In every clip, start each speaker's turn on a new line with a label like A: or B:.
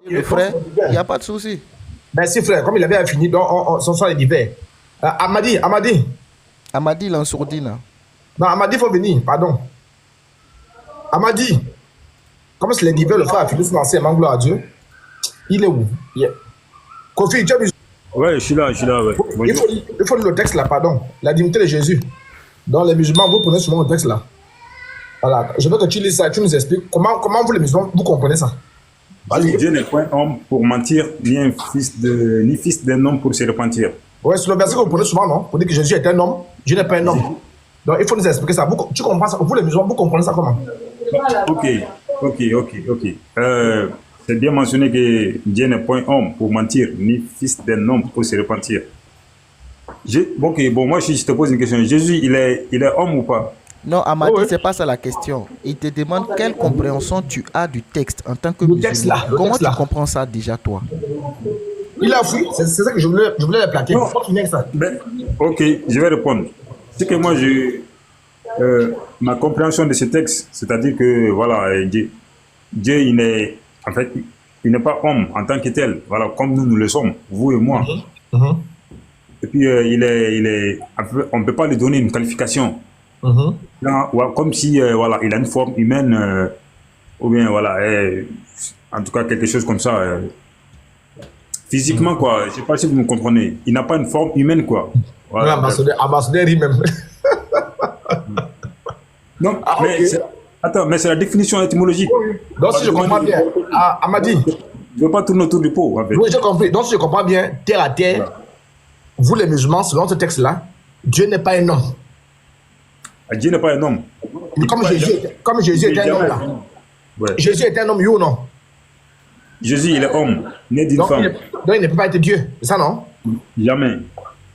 A: Le frère, il n'y a pas de souci.
B: Merci frère, comme il avait fini, donc ce sont les divers. Amadi,
A: Amadi, il est en sourdine.
B: non, Amadi, il faut venir, pardon. Amadi, comme c'est les divers, le frère a fini son enseignement, gloire à Dieu. Il est où? Kofi, tu as vu?
C: Ouais, je suis là, ouais.
B: Il faut lire le texte là, pardon. La divinité de Jésus. Dans les musulmans, vous prenez souvent le texte là. Voilà, je veux que tu lis ça, tu nous expliques comment vous les musulmans, vous comprenez ça.
C: Dieu n'est point homme pour mentir, ni fils d'un homme pour se repentir.
B: Ouais, c'est le verset que vous prenez souvent, non? Pour dire que Jésus est un homme, Dieu n'est pas un homme. Donc il faut nous expliquer ça. Tu comprends ça? Vous les musulmans, vous comprenez ça comment?
C: Ok. C'est bien mentionné que Dieu n'est point homme pour mentir, ni fils d'un homme pour se repentir. Moi je te pose une question. Jésus, il est homme ou pas?
A: Non, Amadi, c'est pas ça la question. Il te demande quelle compréhension tu as du texte en tant que musulman. Comment tu comprends ça déjà, toi?
B: Il a fui, c'est ça que je voulais le plaquer.
C: Ok, je vais répondre. C'est que moi, ma compréhension de ce texte, c'est-à-dire que voilà, Dieu, il n'est pas homme en tant que tel, voilà, comme nous le sommes, vous et moi. Et puis on ne peut pas lui donner une qualification. Comme si voilà, il a une forme humaine, ou bien voilà, en tout cas quelque chose comme ça. Physiquement, quoi, je ne sais pas si vous me comprenez. Il n'a pas une forme humaine, quoi. Voilà,
B: ambassadeur même.
C: Non, mais c'est la définition étymologique.
B: Donc si je comprends bien, Amadi.
C: Je ne veux pas tourner autour du pot, en fait.
B: Oui, j'ai compris. Donc si je comprends bien, terre à terre, vous les musulmans, selon ce texte-là, Dieu n'est pas un homme.
C: Dieu n'est pas un homme.
B: Comme Jésus est un homme, là.
C: Ouais.
B: Jésus est un homme, oui ou non?
C: Jésus, il est homme, né d'une femme.
B: Donc il ne peut pas être Dieu, c'est ça, non?
C: Jamais.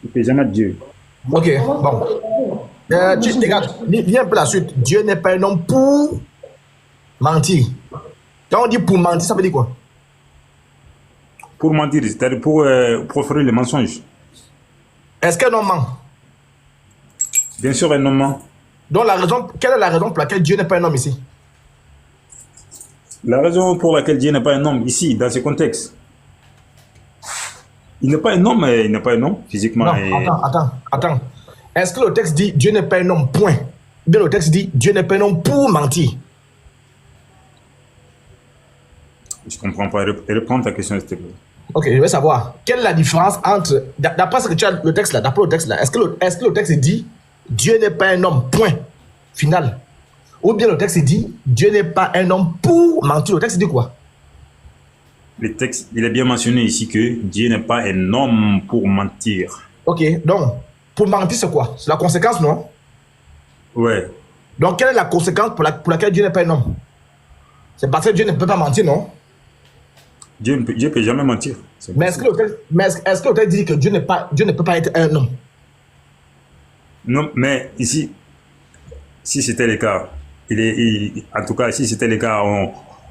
C: Il ne peut jamais être Dieu.
B: Ok, bon. Regarde, viens un peu la suite. Dieu n'est pas un homme pour mentir. Quand on dit pour mentir, ça veut dire quoi?
C: Pour mentir, c'est-à-dire pour proférer les mensonges.
B: Est-ce qu'un homme ment?
C: Bien sûr, un homme ment.
B: Donc quelle est la raison pour laquelle Dieu n'est pas un homme ici?
C: La raison pour laquelle Dieu n'est pas un homme ici, dans ce contexte, il n'est pas un homme, il n'est pas un homme physiquement.
B: Non, attends. Est-ce que le texte dit Dieu n'est pas un homme, point? Ou bien le texte dit Dieu n'est pas un homme pour mentir?
C: Je ne comprends pas. Réponds ta question, s'il te plaît.
B: Ok, je veux savoir. Quelle est la différence entre, d'après ce que tu as le texte là, est-ce que le texte dit Dieu n'est pas un homme, point, final? Ou bien le texte dit Dieu n'est pas un homme pour mentir? Le texte dit quoi?
C: Le texte, il est bien mentionné ici que Dieu n'est pas un homme pour mentir.
B: Ok, donc, pour mentir, c'est quoi? C'est la conséquence, non?
C: Ouais.
B: Donc, quelle est la conséquence pour laquelle Dieu n'est pas un homme? C'est parce que Dieu ne peut pas mentir, non?
C: Dieu ne peut jamais mentir.
B: Mais est-ce que le texte dit que Dieu ne peut pas être un homme?
C: Non, mais ici, si c'était le cas, en tout cas, si c'était le cas,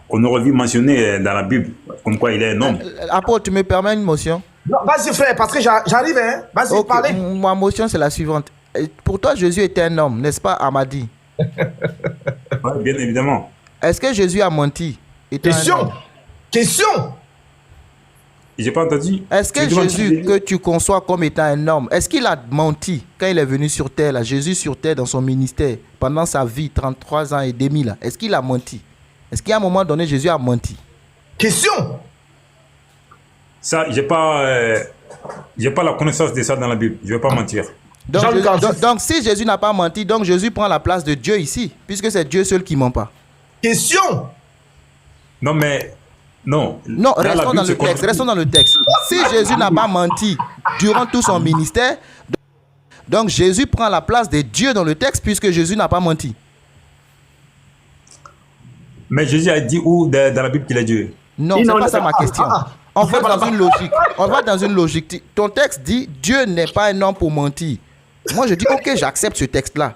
C: on aurait vu mentionner dans la Bible comme quoi il est un homme.
A: Apôtre, tu me permets une motion?
B: Non, vas-y frère, parce que j'arrive, hein. Vas-y, parlez.
A: Ma motion, c'est la suivante. Pour toi, Jésus était un homme, n'est-ce pas, Amadi?
C: Ouais, bien évidemment.
A: Est-ce que Jésus a menti?
B: Question.
C: J'ai pas entendu.
A: Est-ce que Jésus, que tu conçois comme étant un homme, est-ce qu'il a menti quand il est venu sur terre, là, Jésus sur terre dans son ministère, pendant sa vie, 33 ans et demi, là, est-ce qu'il a menti? Est-ce qu'à un moment donné, Jésus a menti?
B: Question.
C: Ça, j'ai pas la connaissance de ça dans la Bible. Je vais pas mentir.
A: Donc, si Jésus n'a pas menti, donc Jésus prend la place de Dieu ici, puisque c'est Dieu seul qui ment pas.
B: Question.
C: Non, mais... Non,
A: restons dans le texte. Si Jésus n'a pas menti durant tout son ministère, donc Jésus prend la place de Dieu dans le texte puisque Jésus n'a pas menti.
C: Mais Jésus a dit où dans la Bible qu'il est Dieu?
A: Non, c'est pas ça ma question. On va dans une logique. Ton texte dit Dieu n'est pas un homme pour mentir. Moi je dis ok, j'accepte ce texte-là.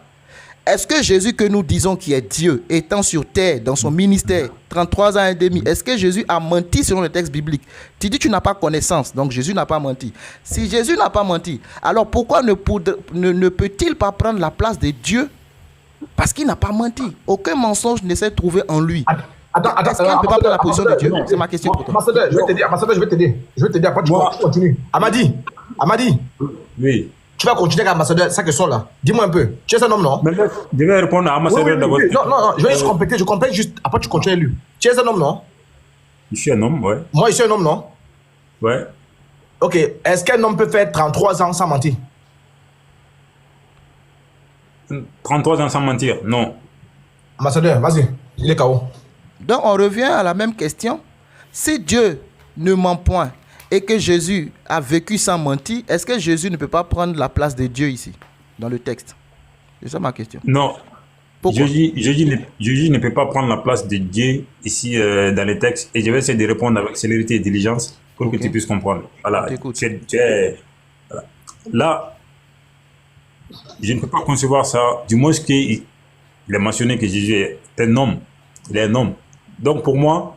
A: Est-ce que Jésus que nous disons qui est Dieu, étant sur terre, dans son ministère, 33 ans et demi, est-ce que Jésus a menti selon le texte biblique? Tu dis que tu n'as pas connaissance, donc Jésus n'a pas menti. Si Jésus n'a pas menti, alors pourquoi ne peut-il pas prendre la place de Dieu? Parce qu'il n'a pas menti. Aucun mensonge ne s'est trouvé en lui. Est-ce qu'elle ne peut pas prendre la position de Dieu? C'est ma question pour toi.
B: Ambassadeur, je vais t'aider. Ambassadeur, je vais t'aider. Après, tu continues. Amadi,
C: Oui.
B: tu vas continuer avec ambassadeur, sa question là. Dis-moi un peu. Tu es un homme, non?
C: Mais je vais répondre à ambassadeur d'abord.
B: Non, je vais juste compléter. Je complète juste. Après, tu continues lui. Tu es un homme, non?
C: Je suis un homme, ouais.
B: Moi, je suis un homme, non?
C: Ouais.
B: Ok. Est-ce qu'un homme peut faire 33 ans sans mentir?
C: 33 ans sans mentir, non.
B: Ambassadeur, vas-y. Il est KO.
A: Donc, on revient à la même question. Si Dieu ne ment point et que Jésus a vécu sans mentir, est-ce que Jésus ne peut pas prendre la place de Dieu ici, dans le texte? C'est ça ma question.
C: Non.
A: Pourquoi?
C: Jésus ne peut pas prendre la place de Dieu ici dans les textes. Et je vais essayer de répondre avec célérité et diligence pour que tu puisses comprendre. Voilà. Voilà. Là, je ne peux pas concevoir ça, du moins qu'il a mentionné que Jésus est un homme. Il est un homme. Donc pour moi,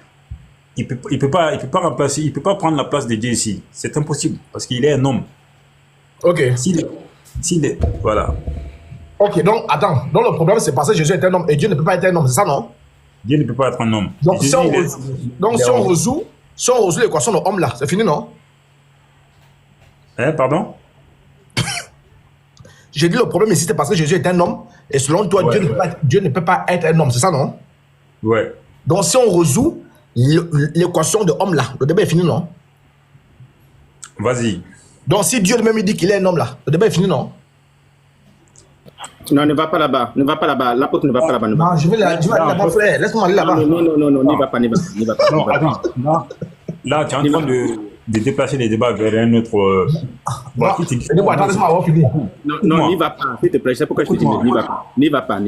C: il peut pas remplacer, il peut pas prendre la place de Dieu ici. C'est impossible parce qu'il est un homme.
B: Ok.
C: Voilà.
B: Ok, donc attends. Donc le problème, c'est parce que Jésus est un homme et Dieu ne peut pas être un homme, c'est ça, non?
C: Dieu ne peut pas être un homme.
B: Donc si on résout l'équation de homme là, c'est fini, non?
C: Hein, pardon?
B: J'ai dit le problème ici, c'est parce que Jésus est un homme et selon toi, Dieu ne peut pas être un homme, c'est ça, non?
C: Ouais.
B: Donc si on résout l'équation de homme là, le débat est fini, non?
C: Vas-y.
B: Donc si Dieu lui-même dit qu'il est un homme là, le débat est fini, non?
D: Non, ne va pas là-bas. Ne va pas là-bas. L'apôtre ne va pas là-bas.
B: Non, je vais aller là-bas, frère. Laisse-moi aller là-bas.
D: Non, n'y va pas.
C: Non, attends. Là, tu es en train de déplacer les débats vers un autre.
B: Attends, laisse-moi avoir fini.
D: Non, n'y va pas. S'il te plaît, c'est pourquoi je te dis n'y va pas.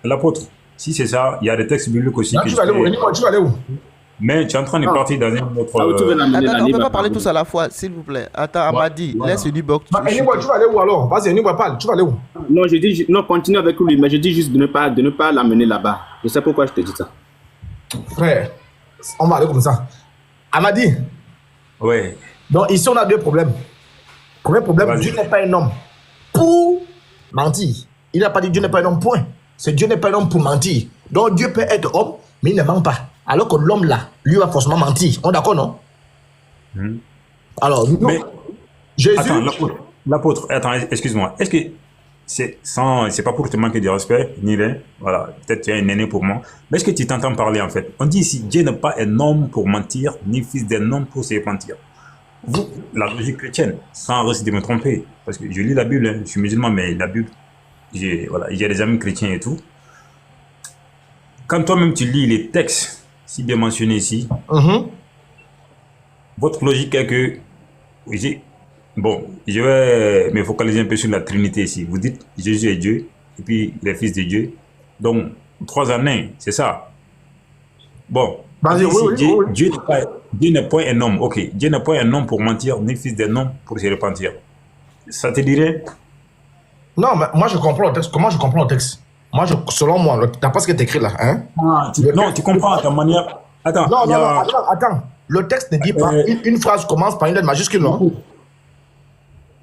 C: L'apôtre, si c'est ça, il y a des textes bibliques aussi.
B: Tu vas aller où?
C: Mais tu es en train de partir dans un autre.
A: Attends, on ne peut pas parler tous à la fois, s'il vous plaît. Attends, Amadi, laisse Unibok.
B: Tu vas aller où alors? Vas-y, Unibok, parle. Tu vas aller où?
D: Non, je dis, non, continue avec lui, mais je dis juste de ne pas l'amener là-bas. Je sais pourquoi je te dis ça.
B: Frère, on va aller comme ça. Amadi.
C: Ouais.
B: Donc ici, on a deux problèmes. Premier problème, Dieu n'est pas un homme pour mentir. Il n'a pas dit Dieu n'est pas un homme, point. C'est Dieu n'est pas un homme pour mentir. Donc Dieu peut être homme, mais il ne ment pas. Alors que l'homme là, lui va forcément mentir. On est d'accord, non? Alors,
C: mais,
B: Jésus...
C: Attends, l'apôtre, attends, excuse-moi. Est-ce que c'est pas pour te manquer de respect, ni rien, voilà, peut-être tu es un aîné pour moi, mais est-ce que tu t'entends parler en fait? On dit ici, Dieu n'est pas un homme pour mentir, ni fils d'un homme pour se repentir. Vous, la logique chrétienne, sans risque de me tromper, parce que je lis la Bible, hein, je suis musulman, mais la Bible, j'ai des amis chrétiens et tout. Quand toi-même tu lis les textes, si bien mentionné ici, votre logique est que, bon, je vais me focaliser un peu sur la Trinité ici. Vous dites Jésus est Dieu, et puis les fils de Dieu. Donc, 3 en 1, c'est ça. Bon, Dieu n'est pas un homme, ok. Dieu n'est pas un homme pour mentir, ni fils d'un homme pour se repentir. Ça te dirait?
B: Non, mais moi je comprends le texte. Comment je comprends le texte? Moi, selon moi, t'as pas ce qui est écrit là, hein?
C: Tu comprends à ta manière. Attends.
B: Attends. Le texte ne dit pas une phrase commence par une lettre majuscule, non?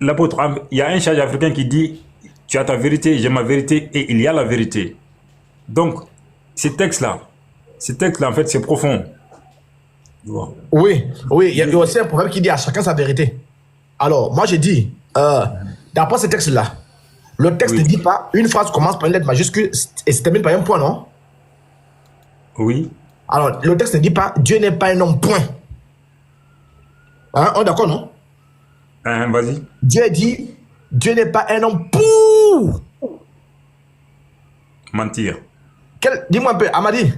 C: L'apôtre, il y a un sage africain qui dit tu as ta vérité, j'ai ma vérité, et il y a la vérité. Donc, ces textes-là, en fait, c'est profond.
B: Oui, il y a aussi un proverbe qui dit à chacun sa vérité. Alors, moi, j'ai dit, d'après ce texte-là, le texte ne dit pas une phrase commence par une lettre majuscule et se termine par un point, non?
C: Oui.
B: Alors, le texte ne dit pas Dieu n'est pas un homme, point. Hein, on est d'accord, non?
C: Vas-y.
B: Dieu dit Dieu n'est pas un homme pour
C: mentir.
B: Dis-moi un peu, Amadi.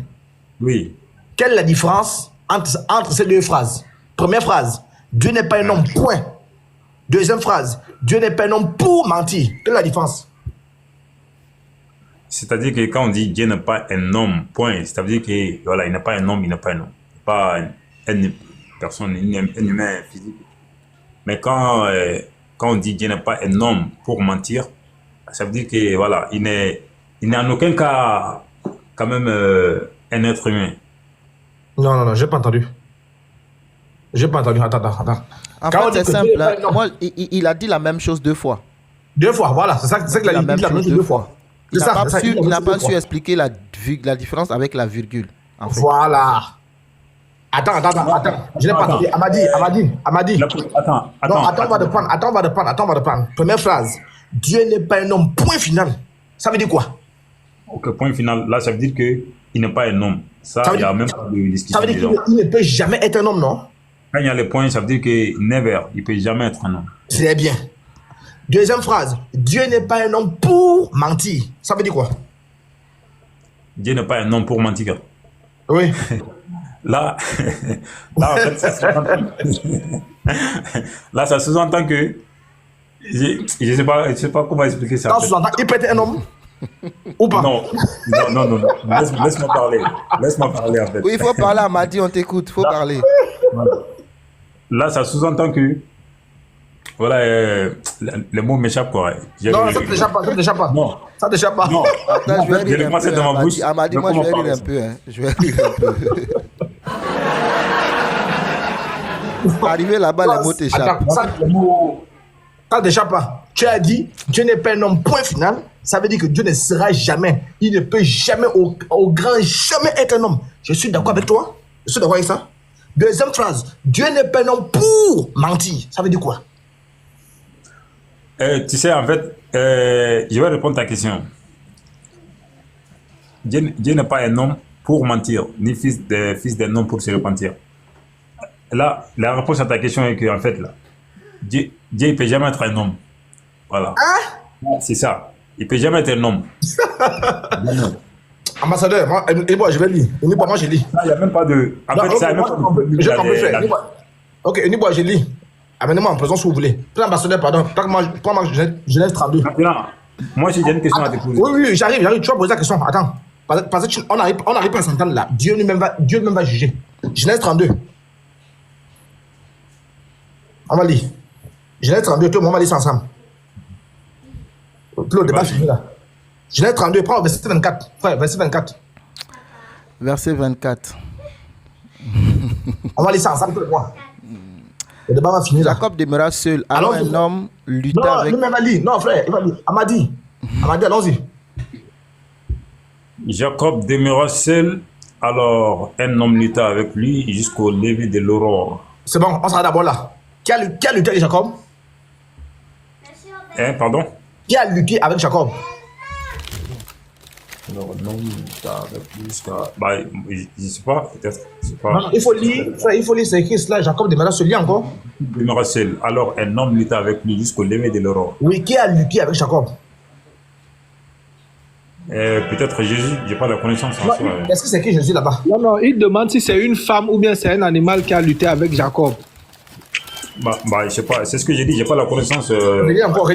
C: Oui.
B: Quelle est la différence entre ces deux phrases? Première phrase, Dieu n'est pas un homme, point. Deuxième phrase, Dieu n'est pas un homme pour mentir. Quelle est la différence?
C: C'est-à-dire que quand on dit Dieu n'est pas un homme, point, c'est-à-dire que voilà, il n'est pas un homme, il n'est pas un homme. Pas une personne, un humain physique. Mais quand on dit Dieu n'est pas un homme pour mentir, ça veut dire que voilà, il n'est en aucun cas quand même un être humain.
B: Non, j'ai pas entendu. Attends.
A: En fait, c'est simple. Moi, il a dit la même chose 2 fois.
B: 2 fois, voilà. C'est ça qu'il a dit la même chose 2 fois.
A: Il n'a pas su expliquer la différence avec la virgule. en fait.
B: Voilà. Attends. Je n'ai pas entendu. Amadi.
C: Attends.
B: Non, attends, on va reprendre. Première phrase. Dieu n'est pas un homme. Point final. Ça veut dire quoi?
C: Ok, point final. Là, ça veut dire qu'il n'est pas un homme. Ça, il n'y a même pas de discussion.
B: Ça veut dire qu'il ne peut jamais être un homme, non?
C: Quand il y a les points, ça veut dire que never, il ne peut jamais être un homme.
B: C'est bien. Deuxième phrase. Dieu n'est pas un homme pour mentir. Ça veut dire quoi?
C: Dieu n'est pas un homme pour mentir.
B: Oui.
C: Là, en fait, ça sous-entend que je ne sais pas comment expliquer ça.
B: Ça sous-entend qu'il peut être un homme ou pas?
C: Non. Laisse-moi parler. En fait.
A: Oui, il faut parler à Madi, on t'écoute, il faut parler.
C: Là, ça sous-entend que voilà, le mot m'échappe quoi.
B: Non, ça ne t'échappe pas.
C: Non.
B: Ça ne t'échappe pas.
C: Non.
A: Attends, je vais
C: Je
A: rire
C: le
A: un peu.
C: dans ma bouche.
A: Amadi, moi, je vais rire un peu. Hein. Je vais rire un peu. Arrivé là-bas, les mots t'échappent.
B: Attends, ça ne t'échappe pas. Tu as dit, Dieu n'est pas un homme, point final. Ça veut dire que Dieu ne sera jamais, il ne peut jamais, au grand jamais être un homme. Je suis d'accord avec toi. Je suis d'accord avec ça. Deuxième phrase, Dieu n'est pas un homme pour mentir. Ça veut dire quoi?
C: Tu sais, en fait, je vais répondre à ta question. Dieu n'est pas un homme pour mentir, ni fils d'un homme pour se repentir. Là, la réponse à ta question est que, en fait, là, Dieu ne peut jamais être un homme. Voilà.
B: Hein?
C: C'est ça. Il ne peut jamais être un homme.
B: Ambassadeur, moi, je vais lire. Moi, je lis.
C: Il n'y a même pas de. En fait, ça même pas de.
B: Je comprends. Ok, je lis. Amenez-moi en prison si vous voulez. L'ambassadeur, pardon. Moi, Genèse 32.
C: Maintenant, moi, j'ai une question à te poser.
B: Oui, j'arrive. Tu vas poser la question. Attends. Parce qu'on n'arrive pas à s'entendre là. Dieu lui-même va juger. Genèse 32. On va lire. Genèse 32, tout le monde va lire ça ensemble. Tout le débat fini là. Genèse 32, prends verset 24. Frère, verset 24.
A: Verset 24.
B: On va lire ça ensemble, tout le monde. Le débat va finir là.
A: Jacob demeura seul. Alors un homme lutta
B: non,
A: avec...
B: lui-même va lire. Non, frère, il va lire. Amadi, allons-y.
C: Jacob demeura seul, alors un homme lutta avec lui jusqu'au lever de l'aurore.
B: C'est bon, on sera d'abord là. Qui a lutté avec Jacob?
C: Hein, pardon?
B: Qui a lutté avec Jacob?
C: Alors, un homme lutta avec lui jusqu'à... Bah, je ne sais pas, peut-être.
B: Non, il faut lire, frère, c'est écrit cela. Jacob demeura seul, encore.
C: Demeura seul, alors un homme lutta avec lui jusqu'au lever de l'aurore.
B: Oui, qui a lutté avec Jacob?
C: Peut-être Jésus, je n'ai pas la connaissance en soi.
B: Est-ce que c'est écrit Jésus là-bas?
E: Non, il demande si c'est une femme ou bien c'est un animal qui a lutté avec Jacob.
C: Bah, je sais pas, c'est ce que j'ai dit, j'ai pas la connaissance.
B: Relis encore.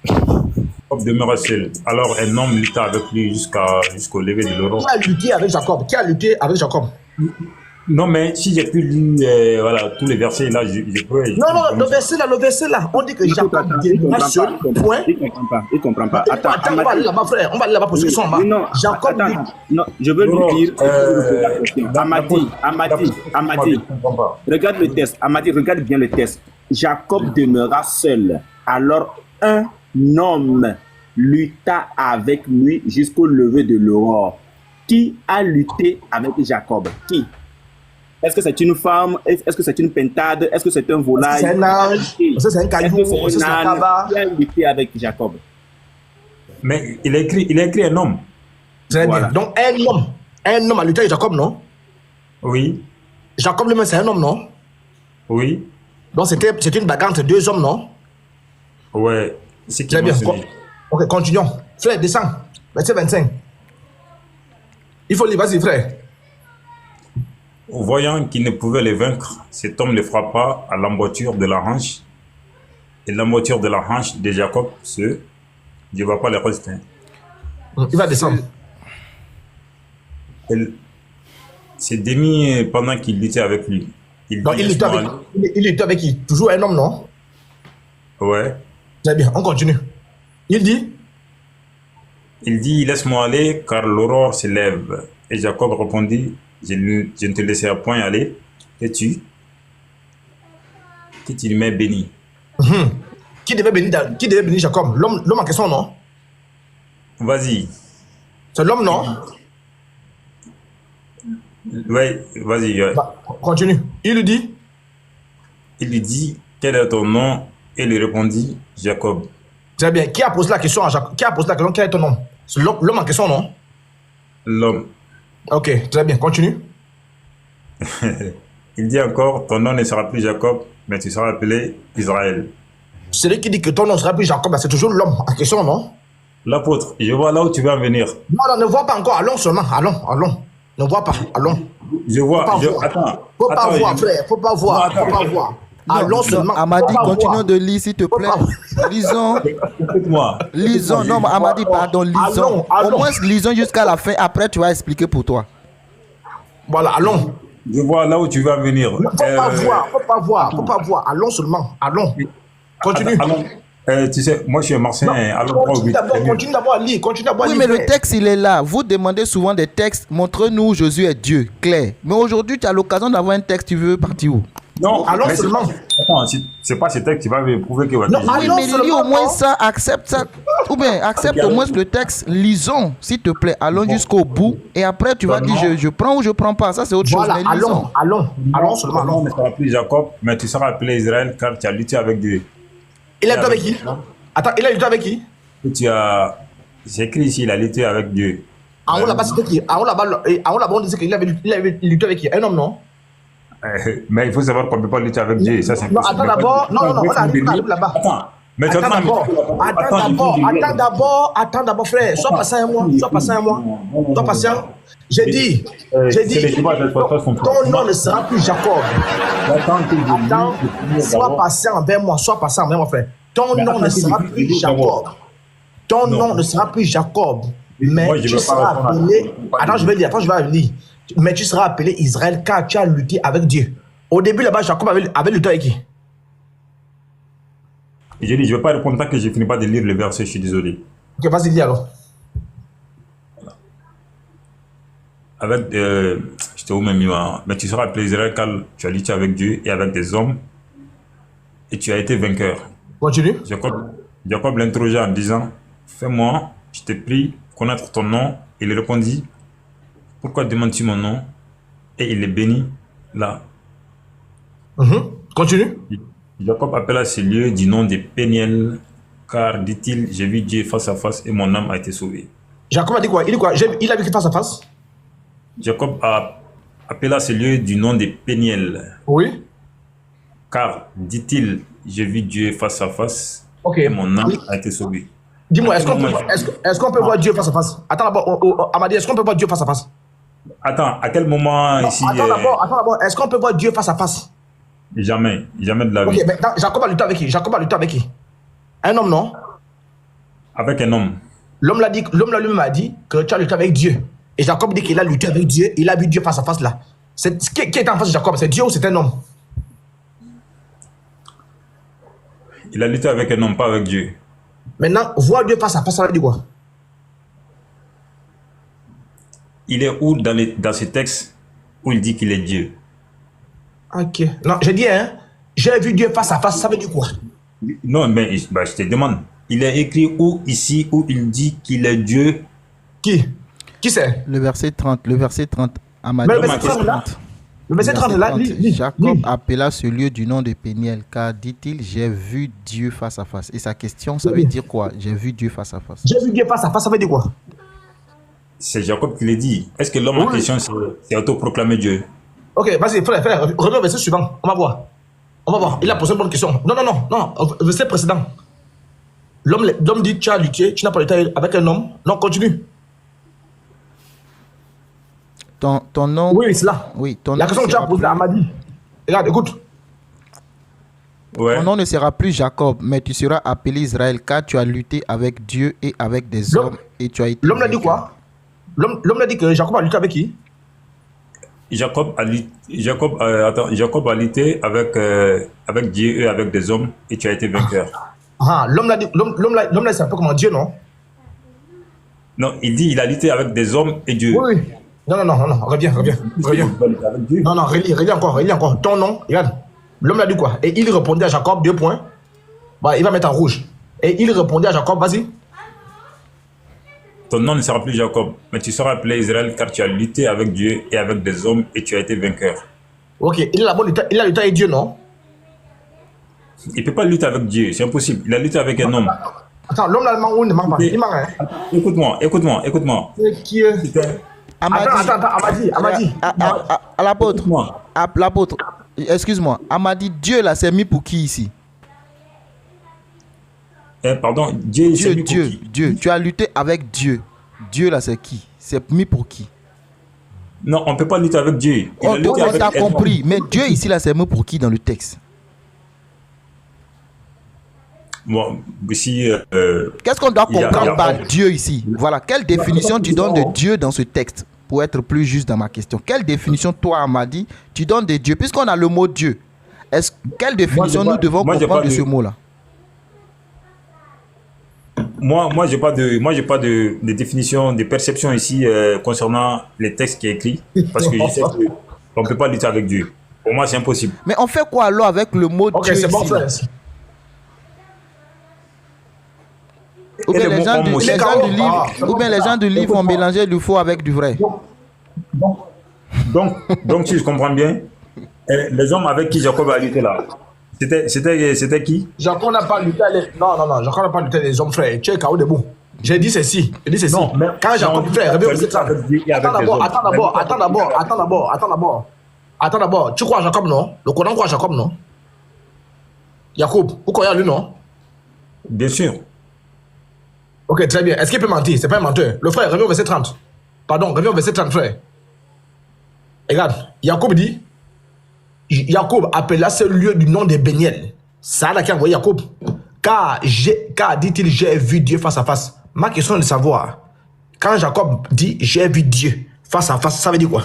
C: Jacob demeura seul. Alors un homme lutta avec lui jusqu'au lever de l'aurore.
B: Qui a lutté avec Jacob?
C: Non, mais si j'ai pu lire voilà, tous les versets là, je peux.
B: Non, le verset là, on dit que Jacob demeura seul. Point.
D: Il comprend pas. Attends,
B: on va aller là-bas, frère. On va aller là-bas pour ce son là.
D: Non,
B: Jacob
D: attends, non, je veux lui dire. Amadi, regarde le test. Amadi, regarde bien le test. Jacob demeura seul. Alors un homme lutta avec lui jusqu'au lever de l'aurore. Qui a lutté avec Jacob? Qui? Est-ce que c'est une femme? Est-ce que c'est une pentade? Est-ce que c'est un volaille?
B: C'est un ange? Est-ce que c'est un caillou? Est-ce que c'est un tabac?
D: Qui a lutté avec Jacob?
C: Mais il a écrit un homme.
B: Très bien. Donc un homme a lutté avec Jacob, non?
C: Oui.
B: Jacob lui-même, c'est un homme, non?
C: Oui.
B: Donc c'était une bagarre entre deux hommes, non?
C: Ouais. C'est qui
B: Très bien.
C: mentionné.
B: Ok, continuons. Frère, descends. Verset 25. Il faut lire, vas-y, frère.
C: Voyant qu'il ne pouvait les vaincre, cet homme les frappa à l'emboîture de la hanche. Et l'emboîture de la hanche de Jacob, je ne vais pas les rester.
B: Il va descendre.
C: Elle s'est démis pendant qu'il luttait avec lui.
B: Donc il luttait avec qui? Toujours un homme, non?
C: Ouais.
B: Très bien, on continue. Il dit,
C: laisse-moi aller, car l'aurore se lève. Et Jacob répondit, je ne te laisserai point aller. Et tu m'as béni.
B: Qui devait bénir Jacob? L'homme en question, non?
C: Vas-y.
B: C'est l'homme, non?
C: Oui, vas-y.
B: Bah, continue. Il lui dit,
C: Il lui dit, quel est ton nom? Et il lui répondit, Jacob.
B: très bien. Qui a posé la question à Jacob? Qui a posé la question? Quel est ton nom? C'est l'homme en question, non?
C: L'homme.
B: Ok, très bien. Continue.
C: Il dit encore, ton nom ne sera plus Jacob, mais tu seras appelé Israël.
B: Celui qui dit que ton nom sera plus Jacob, c'est toujours l'homme en question, non?
C: L'apôtre, je vois là où tu veux en venir.
B: Non, non, ne vois pas encore. Allons seulement. Allons. Ne vois pas. Allons.
C: Je vois.
B: Faut pas voir.
C: Attends.
B: Faut pas
C: attends,
B: voir, frère. Faut pas voir.
C: Non,
B: Faut pas voir. Allons
A: Non,
B: seulement.
A: Amadi,
B: Faut pas
A: continuons
B: voir.
A: de lire, s'il te plaît. Lisons.
C: Écoute-moi.
A: Lisons. Non, mais Amadi, pardon, lisons.
B: Allons.
A: Au moins, lisons jusqu'à la fin. Après, tu vas expliquer pour toi.
B: Voilà, allons.
C: Je vois là où tu veux en venir.
B: Faut pas voir. Faut pas voir. Faut pas voir. Allons seulement. Allons. Continue.
C: Allons. Tu sais, moi je suis un Marseillais. Allons droit au but.
B: Continue d'abord à lire. Continue d'abord à
A: Oui,
B: lire.
A: mais le texte, il est là. Vous demandez souvent des textes. Montre-nous, Jésus est Dieu. Clair. Mais aujourd'hui, tu as l'occasion d'avoir un texte. Tu veux partir où?
C: Non,
B: Allons
C: mais
B: seulement.
C: Attends, c'est pas ce texte qui va me prouver que
B: Non,
A: Oui,
B: allons
A: mais lis
B: seulement,
A: au moins
B: non?
A: ça. Accepte ça. Ou bien, accepte au moins le texte. Lisons, s'il te plaît. Allons
C: Bon.
A: jusqu'au bout. Et après, tu vas dire je prends ou je prends pas. Ça, c'est autre
B: Voilà,
A: chose. Mais lisons.
B: allons seulement.
C: Ton nom ne sera plus Jacob, mais tu seras appelé Israël car tu as lutté avec Dieu.
B: Il a lutté avec qui? Attends, il a lutté avec qui?
C: Et c'est écrit ici, il a lutté avec Dieu.
B: En haut là-bas, c'était qui? En haut là-bas, on disait qu'il avait lutté avec qui? Un homme, non?
C: Mais il faut savoir qu'on ne peut pas lutter avec Dieu. Ça, c'est
B: Non, attends d'abord. Non, on a vu là-bas.
C: Attends. Mais tu es en train
B: Attends d'abord, frère. Sois patient un mois. Sois patient. J'ai dit, ton nom ne sera plus Jacob. Attends, sois patient avec moi, frère. Ton nom ne sera plus Jacob. Ton nom ne sera plus Jacob. Mais tu seras appelé. Attends, je vais lire. Mais tu seras appelé Israël car tu as lutté avec Dieu. Au début, là-bas, Jacob avait lutté avec qui?
C: J'ai dit, je ne vais pas répondre tant que je ne finis pas de lire le verset, je suis désolé.
B: Ok, vas-y, dis alors.
C: Avec, j'étais où même, mais tu seras appelé Israël car tu as lutté avec Dieu et avec des hommes et tu as été vainqueur.
B: Continue.
C: Jacob l'interrogea en disant, fais-moi, je te prie, connaître ton nom. Il répondit, pourquoi demandes-tu mon nom? Et il est béni là.
B: Continue.
C: Jacob appela ce lieu du nom de Péniel, car, dit-il, j'ai vu Dieu face à face et mon âme a été sauvée.
B: Jacob a dit quoi? Il dit quoi? Il a vu face à face?
C: Jacob a appela ce lieu du nom de Péniel,
B: Oui.
C: car, dit-il, j'ai vu Dieu face à face
B: Ok.
C: et mon âme a été sauvée.
B: Dis-moi, est-ce qu'on peut voir Dieu face à face? Attends d'abord, Amadi, est-ce qu'on peut voir Dieu face à face?
C: Attends, à quel moment ici
B: Attends d'abord, est-ce qu'on peut voir Dieu face à face?
C: Jamais de la
B: Ok,
C: vie.
B: mais Jacob a lutté avec qui? Un homme, non?
C: Avec un homme.
B: L'homme lui-même a dit que tu as lutté avec Dieu. Et Jacob dit qu'il a lutté avec Dieu, il a vu Dieu face à face là. Qui est en face de Jacob? C'est Dieu ou c'est un homme?
C: Il a lutté avec un homme, pas avec Dieu.
B: Maintenant, voir Dieu face à face, ça veut dire quoi?
C: Il est où dans ce texte où il dit qu'il est Dieu?
B: Ok. Non, j'ai dit, j'ai vu Dieu face à face, ça veut dire quoi?
C: Non, mais je te demande. Il est écrit où ici où il dit qu'il est Dieu?
B: Qui c'est?
A: Le verset 30. Amadi.
B: Mais le verset 30 là? Le verset 30 là, lis.
A: Jacob appela ce lieu du nom de Péniel, car dit-il, j'ai vu Dieu face à face. Et sa question, ça veut dire quoi? J'ai vu Dieu face à face.
B: J'ai vu Dieu face à face, ça veut dire quoi?
C: C'est Jacob qui l'a dit. Est-ce que l'homme en question c'est autoproclamé Dieu?
B: Ok, vas-y, frère, reviens au verset suivant. On va voir. Il a posé une bonne question. Non. Verset précédent. L'homme dit, tu as lutté, tu n'as pas lutté avec un homme. Non, continue.
A: Ton nom.
B: Oui, c'est là.
A: Oui, ton
B: La
A: nom
B: question que tu as posée à Amadi. Regarde, écoute.
C: Ouais.
A: Ton nom ne sera plus Jacob, mais tu seras appelé Israël, car tu as lutté avec Dieu et avec des hommes, et tu as été.
B: L'homme l'a dit quoi? L'homme a dit que Jacob a lutté avec qui?
C: Jacob a lutté avec Dieu et avec des hommes et tu as été vainqueur.
B: L'homme l'a dit, c'est un peu comme Dieu, non?
C: Non, il dit il a lutté avec des hommes et Dieu.
B: Oui. Non, reviens. Non, relis encore. Ton nom, regarde. L'homme l'a dit quoi? Et il répondait à Jacob, 2 points. Bah, il va mettre en rouge. Et il répondait à Jacob, vas-y.
C: ton nom ne sera plus Jacob, mais tu seras appelé Israël car tu as lutté avec Dieu et avec des hommes et tu as été vainqueur.
B: Ok, il a lutté avec Dieu, non?
C: Il ne peut pas lutter avec Dieu, c'est impossible. Il a lutté avec un homme.
B: Attends, l'homme là, il ne manque pas. Il manque, hein?
C: Écoute-moi.
B: C'est qui est... Attends, Amadi.
A: À l'apôtre. À l'apôtre. Excuse-moi. Amadi, Dieu là, c'est mis pour qui ici?
C: Pardon, Dieu.
A: Tu as lutté avec Dieu. Dieu là, c'est qui? C'est mis pour qui?
C: Non, on ne peut pas lutter avec Dieu.
A: On t'a compris. Mais Dieu ici là, c'est mis pour qui dans le texte?
C: Bon, si,
A: qu'est-ce qu'on doit comprendre par Dieu ici? Voilà. Quelle définition tu donnes de Dieu dans ce texte? Pour être plus juste dans ma question. Quelle définition, toi, Amadi, tu donnes de Dieu? Puisqu'on a le mot Dieu. Quelle définition nous devons comprendre de ce mot-là?
C: Moi, j'ai pas de définition, de perception ici concernant les textes qui est écrit. Parce que je sais qu'on ne peut pas lutter avec Dieu. Pour moi, c'est impossible.
A: Mais on fait quoi alors avec le mot Dieu
B: c'est bon,
A: ici,
B: frère.
A: Ou bien les gens du livre ont mélangé du faux avec du vrai.
C: Donc si je comprends bien, les hommes avec qui Jacob a lutté là, c'était qui?
B: Jacob n'a pas lutté avec... Non, Jacob n'a pas lutté avec les hommes, frère. Tu es KO debout. J'ai dit ceci. Non, mais quand Jacob, frère, reviens au verset 30. Attends d'abord. Tu crois à Jacob, non? Le Coran croit à Jacob, non? Jacob, vous croyez à lui, non?
C: Bien sûr.
B: Ok, très bien. Est-ce qu'il peut mentir? C'est pas un menteur. Le frère, reviens au verset 30. Pardon, reviens au verset 30, frère. Regarde, Jacob dit, Jacob appela ce lieu du nom de Béniel. Ça là qui a envoyé Jacob. Car dit-il, j'ai vu Dieu face à face. Ma question est de savoir, quand Jacob dit, j'ai vu Dieu face à face, ça veut dire quoi?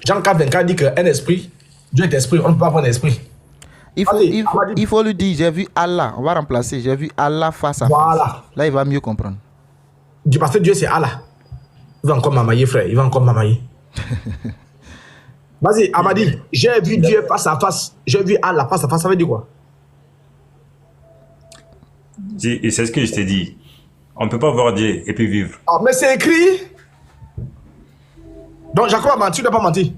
B: Jean 4, 24 dit qu'un esprit, Dieu est esprit, on ne peut pas avoir un esprit.
A: Il faut lui dire, j'ai vu Allah. On va remplacer, j'ai vu Allah face à face. Là, il va mieux comprendre.
B: Parce que Dieu, c'est Allah. Il va encore m'amailler, frère. Il va encore m'amailler. Vas-y, Amadi. J'ai vu Dieu face à face. J'ai vu Allah face à face. Ça veut dire quoi?
C: Et c'est ce que je t'ai dit. On ne peut pas voir Dieu et puis vivre.
B: Ah, mais c'est écrit. Donc, Jacob a menti, il n'a pas menti.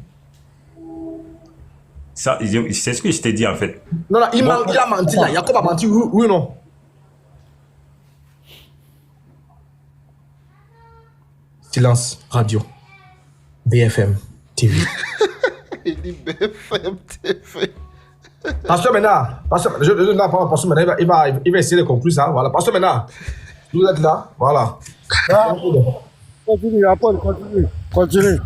C: Ça, c'est ce que je t'ai dit en fait.
B: Non, il a menti là. Jacob a menti, oui ou non? Silence, radio. BFM TV.
A: Il dit BFM TV.
B: Pasteur maintenant, il va essayer de conclure ça. Voilà, pasteur maintenant, vous êtes là, voilà.
F: Continue, Apôtre, continue.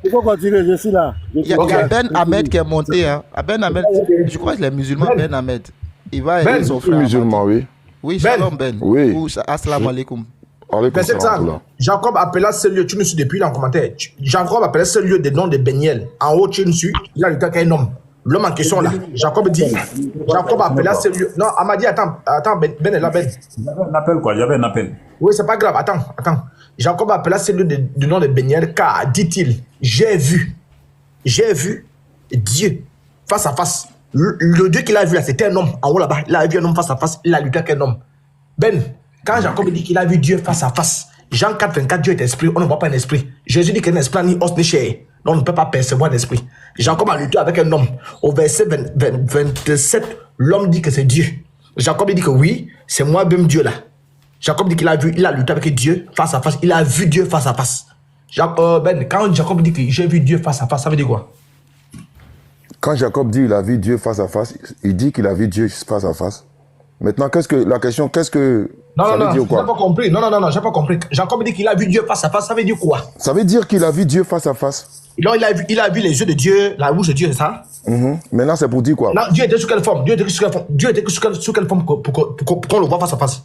F: Il faut continuer, je suis là.
A: Il y a Ben Ahmed qui est monté. Hein. Ben Ahmed, je crois que c'est musulman, Ben Ahmed. Il va aider son frère.
G: Musulman, oui.
A: Oui, shalom Ben.
G: Oui.
A: Assalamu alaikum.
B: Verset 30. Jacob appela ce lieu, tu nous suis depuis là en commentaire. Jacob appela ce lieu des noms de Béniel. En haut, tu nous suis, il a lutté avec un homme. L'homme en question là, Jacob dit, Jacob appela ce lieu. Non, Amadi, attends, Ben est là, Ben.
C: Il y avait un appel quoi, il y avait un appel.
B: Oui, c'est pas grave, attends. Jacob appela ce lieu du nom de Béniel car, dit-il, j'ai vu Dieu face à face. Le Dieu qu'il a vu là, c'était un homme en haut là-bas. Il a vu un homme face à face, il a lutté avec un homme. Ben, quand Jacob dit qu'il a vu Dieu face à face, Jean 4, 24, Dieu est esprit, on ne voit pas un esprit. Jésus dit qu'un esprit ni os ni chair. Donc on ne peut pas percevoir l'esprit. Jacob a lutté avec un homme. Au verset 27, l'homme dit que c'est Dieu. Jacob dit que oui, c'est moi-même Dieu là. Jacob dit qu'il a lutté avec Dieu face à face. Il a vu Dieu face à face. Quand Jacob dit que j'ai vu Dieu face à face, ça veut dire quoi?
G: Quand Jacob dit qu'il a vu Dieu face à face, il dit qu'il a vu Dieu face à face. Maintenant, qu'est-ce que ça veut dire quoi?
B: J'ai pas compris. Non, j'ai pas compris. Jacob dit qu'il a vu Dieu face à face, ça veut dire quoi?
G: Ça veut dire qu'il a vu Dieu face à face.
B: Non, il a vu les yeux de Dieu, la bouche de Dieu, c'est ça?
G: Maintenant, c'est pour dire quoi?
B: Non, Dieu était sous quelle forme? Dieu était sous quelle forme pour qu'on le voit face à face?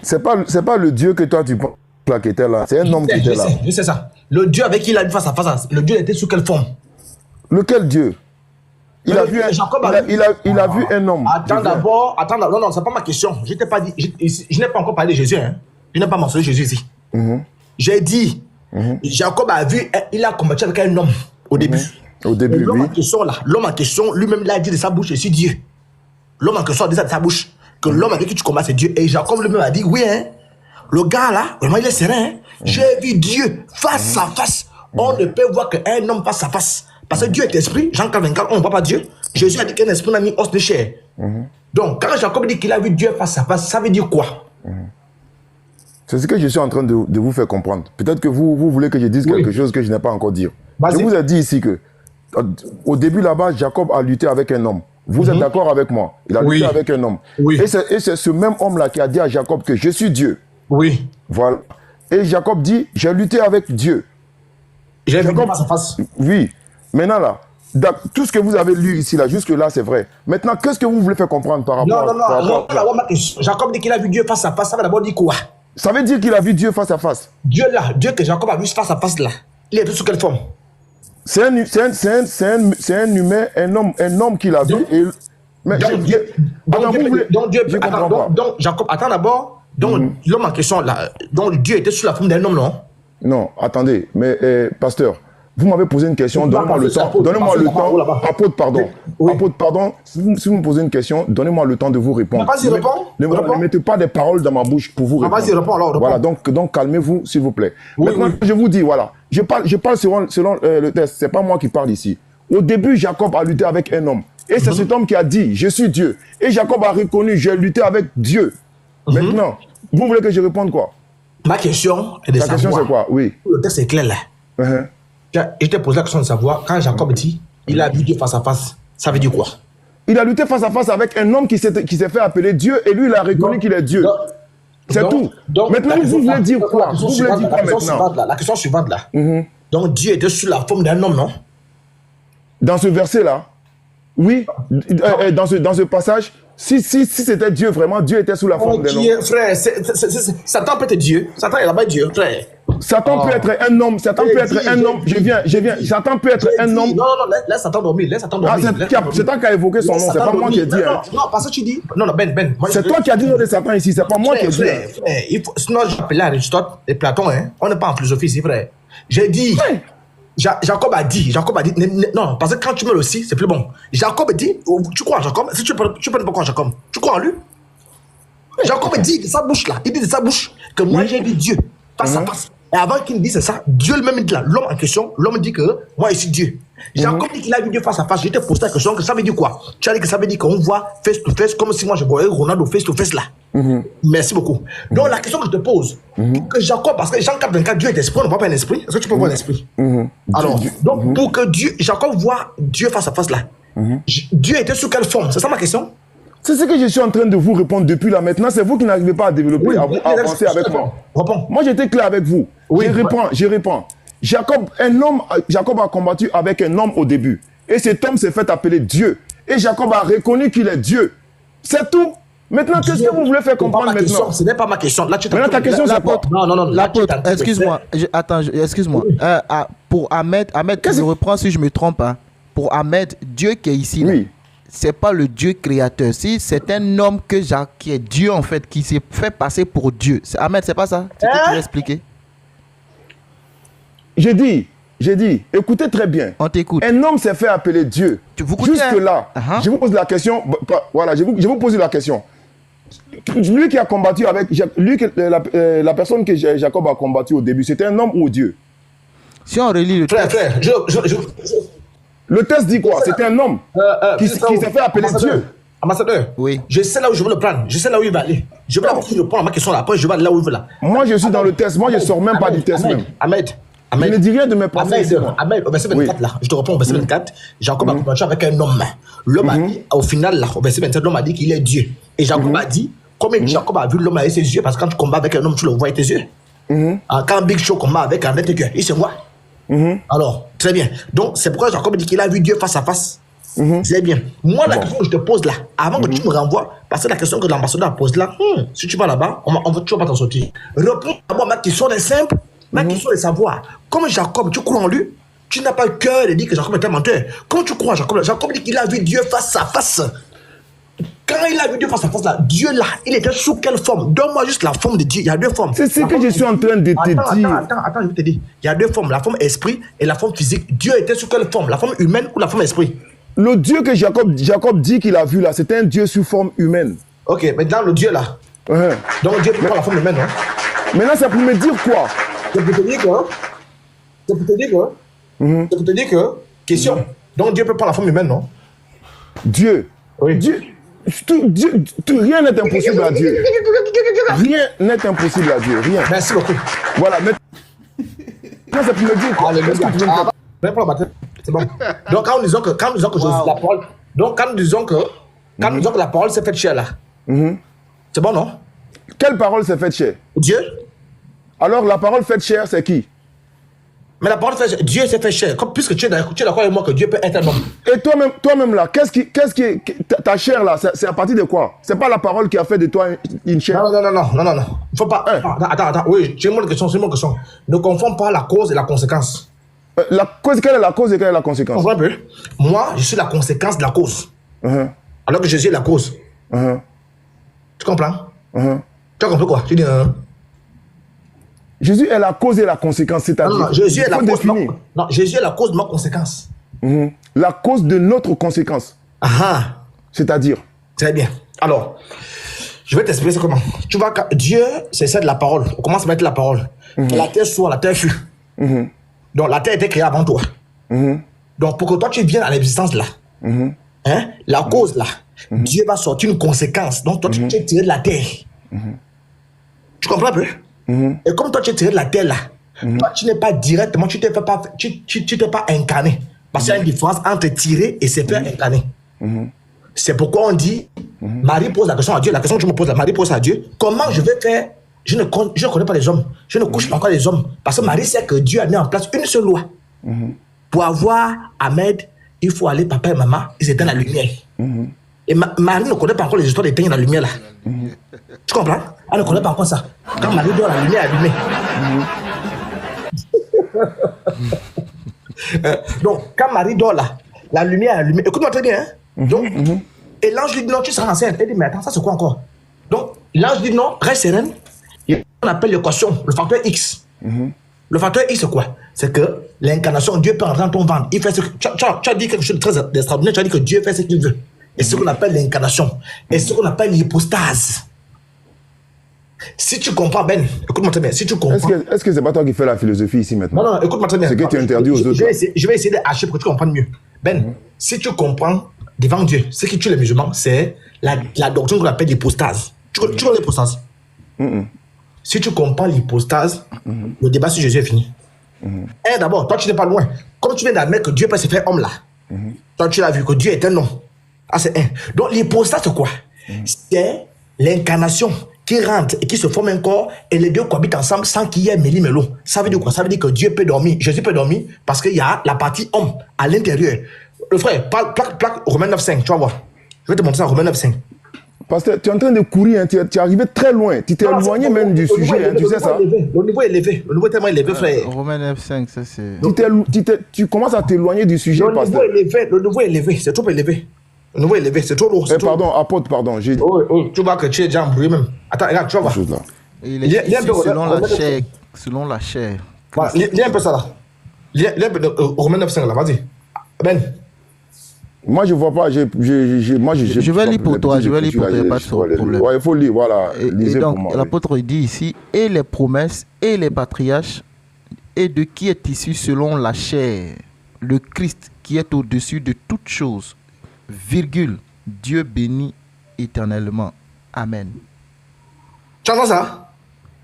G: C'est pas le Dieu que toi tu penses là qui était là. C'est un homme qui était là.
B: Je sais ça. Le Dieu avec qui il a vu face à face, le Dieu était sous quelle forme?
G: Lequel Dieu? Il a vu un homme.
B: Attends d'abord. Non, c'est pas ma question. Je t'ai pas dit. Je n'ai pas encore parlé de Jésus. Hein. Je n'ai pas mentionné Jésus ici. J'ai dit, Jacob a vu, il a combattu avec un homme au début.
G: Au début,
B: l'homme
G: oui.
B: en question là, l'homme en question, lui-même l'a dit de sa bouche, je suis Dieu. L'homme en question a dit ça de sa bouche. que l'homme avec qui tu combats, c'est Dieu. Et Jacob lui-même a dit, oui, hein, le gars là, vraiment, il est serein. Hein. J'ai vu Dieu face à face. On ne peut voir qu'un homme face à face. Parce que Dieu est esprit. Jean 4, on ne voit pas Dieu. Jésus a dit qu'un esprit n'a ni os de chair. Donc, quand Jacob dit qu'il a vu Dieu face à face, ça veut dire quoi?
G: C'est ce que je suis en train de vous faire comprendre. Peut-être que vous voulez que je dise quelque chose que je n'ai pas encore dit. Je vous ai dit ici que, au début là-bas, Jacob a lutté avec un homme. Vous êtes d'accord avec moi? Il a lutté avec un homme. Et c'est ce même homme-là qui a dit à Jacob que je suis Dieu.
B: Oui.
G: Voilà. Et Jacob dit, j'ai lutté avec Dieu.
B: J'ai vu face à face.
G: Oui. Maintenant là, tout ce que vous avez lu ici, là, jusque-là, c'est vrai. Maintenant, qu'est-ce que vous voulez faire comprendre par rapport
B: à... Jacob dit qu'il a vu Dieu face à face. Ça veut d'abord dire quoi?
G: Ça veut dire qu'il a vu Dieu face à face.
B: Dieu là, Dieu que Jacob a vu face à face là, il est sous quelle forme?
G: C'est un humain, un homme qu'il a vu. Et... Mais
B: donc Jacob, attends d'abord. Donc l'homme en question là, donc Dieu était sous la forme d'un homme, non?
G: Non, attendez, mais pasteur, vous m'avez posé une question, donnez-moi le temps. Donnez-moi le temps. Apôtre, pardon. Apôtre, pardon. Si vous me posez une question, donnez-moi le temps de vous répondre.
B: Vas-y, réponds.
G: Ne mettez pas des paroles dans ma bouche pour vous répondre.
B: Vas-y, réponds alors.
G: Voilà, donc calmez-vous, s'il vous plaît. Maintenant, je vous dis, voilà, je parle selon le texte. C'est pas moi qui parle ici. Au début, Jacob a lutté avec un homme. Et c'est cet homme qui a dit, je suis Dieu. Et Jacob a reconnu, j'ai lutté avec Dieu. Maintenant, vous voulez que je réponde quoi?
B: Ma question est de savoir.
G: Ta question c'est quoi? Oui.
B: Le texte est clair là. Je t'ai posé la question de savoir, quand Jacob dit, il a vu Dieu face à face, ça veut dire quoi?
G: Il a lutté face à face avec un homme qui s'est fait appeler Dieu et lui il a reconnu qu'il est Dieu. C'est tout. Maintenant, vous voulez dire quoi? Vous voulez dire quoi maintenant?
B: La question suivante là. Donc Dieu était sous la forme d'un homme, non?
G: Dans ce verset-là, oui, dans ce passage, si c'était Dieu, vraiment, Dieu était sous la forme d'un homme.
B: Frère, Satan peut être Dieu. Satan est là-bas Dieu, frère.
G: Satan peut être un homme. Satan peut être un homme. Je viens. Satan peut être un homme.
B: Non, laisse Satan dormir. Laisse Satan dormir.
G: C'est toi qui as évoqué son nom. C'est pas moi qui ai dit.
B: Non, parce que tu dis. Non, Ben.
G: C'est toi qui as dit le nom de Satan ici. C'est pas moi qui ai dit.
B: Sinon, j'appelle Aristote et Platon. On n'est pas en philosophie ici, frère. J'ai dit. Jacob a dit, non, parce que quand tu mets le si, c'est plus bon. Jacob dit, tu crois en Jacob? Si tu peux ne pas croire en Jacob, tu crois en lui? Jacob dit de sa bouche là, il dit de sa bouche que moi j'ai vu Dieu face à face. Et avant qu'il dise ça, Dieu lui-même dit là, l'homme en question, l'homme dit que moi je suis Dieu. Jacob dit qu'il a vu Dieu face à face. Je te pose la question, que ça veut dire quoi? Tu as dit que ça veut dire qu'on voit face to face, comme si moi je voyais Ronaldo face to face là. Merci beaucoup. Donc la question que je te pose, que Jacob, parce que Jean 4, Dieu est esprit, on ne voit pas un esprit. Est-ce que tu peux voir un esprit? Alors, donc pour que Jacob voit Dieu face à face là, Dieu était sous quelle forme? C'est ça ma question?
G: C'est ce que je suis en train de vous répondre depuis là maintenant. C'est vous qui n'arrivez pas à développer, à avancer avec moi. Moi j'étais clair avec vous. Je réponds. Jacob a combattu avec un homme au début. Et cet homme s'est fait appeler Dieu. Et Jacob a reconnu qu'il est Dieu. C'est tout. Maintenant, qu'est-ce que vous voulez faire comprendre maintenant?
B: Ce n'est pas ma question. Là,
G: maintenant, ta question, c'est quoi?
A: Non. L'apôtre, excuse-moi. Excuse-moi. Pour Ahmed, je reprends si je me trompe. Hein. Pour Ahmed, Dieu qui est ici, c'est pas le Dieu créateur. Si c'est un homme qui est Dieu, en fait, qui s'est fait passer pour Dieu. Ahmed, c'est pas ça? C'est ce que tu veux expliquer? J'ai dit, écoutez très bien. On t'écoute. Un homme s'est fait appeler Dieu. Jusque-là, je vous pose la question. Voilà, je vous pose la question. Lui qui a combattu avec. La personne que Jacob a combattu au début, c'était un homme ou Dieu? Si on relit le texte. Frère, le texte dit quoi? C'était un homme qui s'est fait appeler Dieu.
B: Ambassadeur, oui. Je sais là où je veux le prendre. Je sais là où il va aller. Je vais répondre à ma question là. Après, je vais là où il veut là.
G: Moi, je suis dans le test. Moi, je ne sors même pas du test même.
B: Ahmed.
G: Je ne dis rien de mes pensées.
B: Ahmed, au verset 24 là, je te réponds au verset 24. Jacob a combattu avec un homme. L'homme a dit, au final là, au verset 27, l'homme a dit qu'il est Dieu. Et Jacob a dit, comme Jacob a vu l'homme avec ses yeux, parce que quand tu combats avec un homme, tu le vois avec tes yeux. Quand Big Show combat avec un être cœur, il se voit. Alors, très bien. Donc, c'est pourquoi Jacob dit qu'il a vu Dieu face à face. C'est bien. Moi, la question que je te pose là, avant que tu me renvoies, parce que la question que l'ambassadeur pose là, si tu vas là-bas, tu vas pas t'en sortir. Réponds à moi, ma question est simple. Ma question est de savoir, comme Jacob, tu crois en lui, tu n'as pas le cœur de dire que Jacob est un menteur. Comment tu crois en Jacob? Jacob dit qu'il a vu Dieu face à face. Quand il a vu Dieu face à face, là, Dieu là, il était sous quelle forme? Donne-moi juste la forme de Dieu. Il y a deux formes.
G: C'est ce que je suis en train de te dire.
B: Attends, je vais te dire. Il y a deux formes, la forme esprit et la forme physique. Dieu était sous quelle forme? La forme humaine ou la forme esprit?
G: Le Dieu que Jacob dit qu'il a vu là, c'était un Dieu sous forme humaine.
B: Ok, maintenant le Dieu là. Donc Dieu peut prendre la forme humaine, non?
G: Maintenant, c'est pour me dire quoi?
B: C'est pour te dire que. C'est pour te dire que. C'est pour te dire que. Question. Donc Dieu peut prendre la forme humaine, non?
G: Dieu.
B: Oui.
G: Dieu. Rien n'est impossible à Dieu. Rien n'est impossible à Dieu. Rien.
B: Merci beaucoup.
G: Voilà. Maintenant, c'est pour me dire quoi? Qu'est-ce que tu veux me faire?
B: C'est bon. Donc quand nous disons que, la parole. Donc quand nous disons que. Quand nous disons que la parole s'est faite chair là. C'est bon, non?
G: Quelle parole s'est faite chair?
B: Dieu.
G: Alors la parole faite chair, c'est qui?
B: Mais la parole fait Dieu s'est fait chair. Puisque tu es d'accord avec moi que Dieu peut être un homme.
G: Et toi-même là, qu'est-ce qui ta chair là, c'est à partir de quoi? C'est pas la parole qui a fait de toi une chair?
B: Non. Faut pas. Attends. Oui, j'ai une question. Ne confonds pas la cause et la conséquence.
G: Quelle est la cause et quelle est la conséquence?
B: Comprends un peu? Moi, je suis la conséquence de la cause. Alors que Jésus est la cause. Tu comprends? Tu as compris quoi? Tu dis
G: Jésus est la cause et la conséquence, c'est-à-dire.
B: Non, Jésus est la cause. Non, Jésus est la cause de ma conséquence.
G: La cause de notre conséquence. C'est-à-dire.
B: Très bien. Alors, je vais t'expliquer ça comment. Tu vois que Dieu, c'est ça de la parole. On commence à mettre la parole. La terre soit, la terre fut. Donc la terre était créée avant toi. Donc pour que toi tu viennes à l'existence là, la cause là, Dieu va sortir une conséquence. Donc toi tu es tiré de la terre. Tu comprends un peu? Et comme toi tu es tiré de la terre là, toi tu n'es pas directement, tu t'es pas incarné. Parce qu'il y a une différence entre tirer et se faire incarner. C'est pourquoi on dit, Marie pose la question à Dieu, la question que je me pose, Marie pose à Dieu, comment je vais faire? Je ne connais pas les hommes, je ne couche pas encore les hommes. Parce que Marie sait que Dieu a mis en place une seule loi. Pour avoir Ahmed, il faut aller, papa et maman, ils éteignent la lumière. Et Marie ne connaît pas encore les histoires d'éteindre la lumière là. Tu comprends? Elle ne connaît pas encore ça. Quand Marie dort, la lumière est allumée. Donc, quand Marie dort là, la lumière est allumée. Écoute-moi très bien. Donc, et l'ange lui dit non, tu seras enceinte. Elle dit, mais attends, ça c'est quoi encore? Donc, l'ange dit non, reste sereine. On appelle l'équation, le facteur X. Le facteur X, c'est quoi? C'est que l'incarnation, Dieu peut entrer dans ton ventre. Il fait ce que, tu as dit quelque chose de très extraordinaire. Tu as dit que Dieu fait ce qu'il veut. Et ce qu'on appelle l'incarnation. Et ce qu'on appelle l'hypostase. Si tu comprends, Ben, écoute-moi très bien. Si tu comprends.
G: Est-ce que c'est pas toi qui fais la philosophie ici maintenant?
B: Non, écoute-moi très bien.
G: C'est que tu interdis aux autres.
B: Je vais essayer d'archer pour que tu comprennes mieux. Ben, si tu comprends devant Dieu, ce qui tue les musulmans, c'est la doctrine qu'on appelle l'hypostase. Tu connais l'hypostase? Si tu comprends l'hypostase, le débat sur Jésus est fini. D'abord, toi, tu n'es pas loin. Comme tu viens d'admettre que Dieu peut se faire homme là, toi, tu l'as vu que Dieu est un homme. C'est un. Donc, l'hypostase, c'est quoi? C'est l'incarnation qui rentre et qui se forme un corps et les deux cohabitent ensemble sans qu'il y ait méli-mélo. Ça veut dire quoi? Ça veut dire que Dieu peut dormir. Jésus peut dormir parce qu'il y a la partie homme à l'intérieur. Le frère, plaque Romains 9,5, tu vas voir. Je vais te montrer ça, Romains 9,5.
G: Parce que tu es en train de courir, tu es arrivé très loin. Tu t'es éloigné même du sujet, tu sais ça?
B: Le niveau est élevé. Le niveau est tellement élevé, frère.
A: Romains 9,5, ça c'est...
G: Tu commences à t'éloigner du sujet, pasteur.
B: Le niveau est élevé, c'est trop élevé. Le niveau est élevé, c'est trop lourd.
G: Pardon, apôtre, pardon.
B: Oui, tu vois que tu es déjà embrouillé même. Attends, regarde, tu vas voir.
A: Il est selon la chair.
B: Voilà, lis un peu ça là. Lis un peu Romains 9,5 là, vas-y. Ben.
G: Moi, je vois pas. Je
A: vais lire pour toi, je vais lire pour toi, pas de problème.
G: Ouais, il faut lire, voilà.
A: Et donc, l'apôtre dit ici, et les promesses, et les patriarches, et de qui est issu selon la chair, le Christ qui est au-dessus de toutes choses, virgule, Dieu béni éternellement. Amen.
B: Tu entends ça?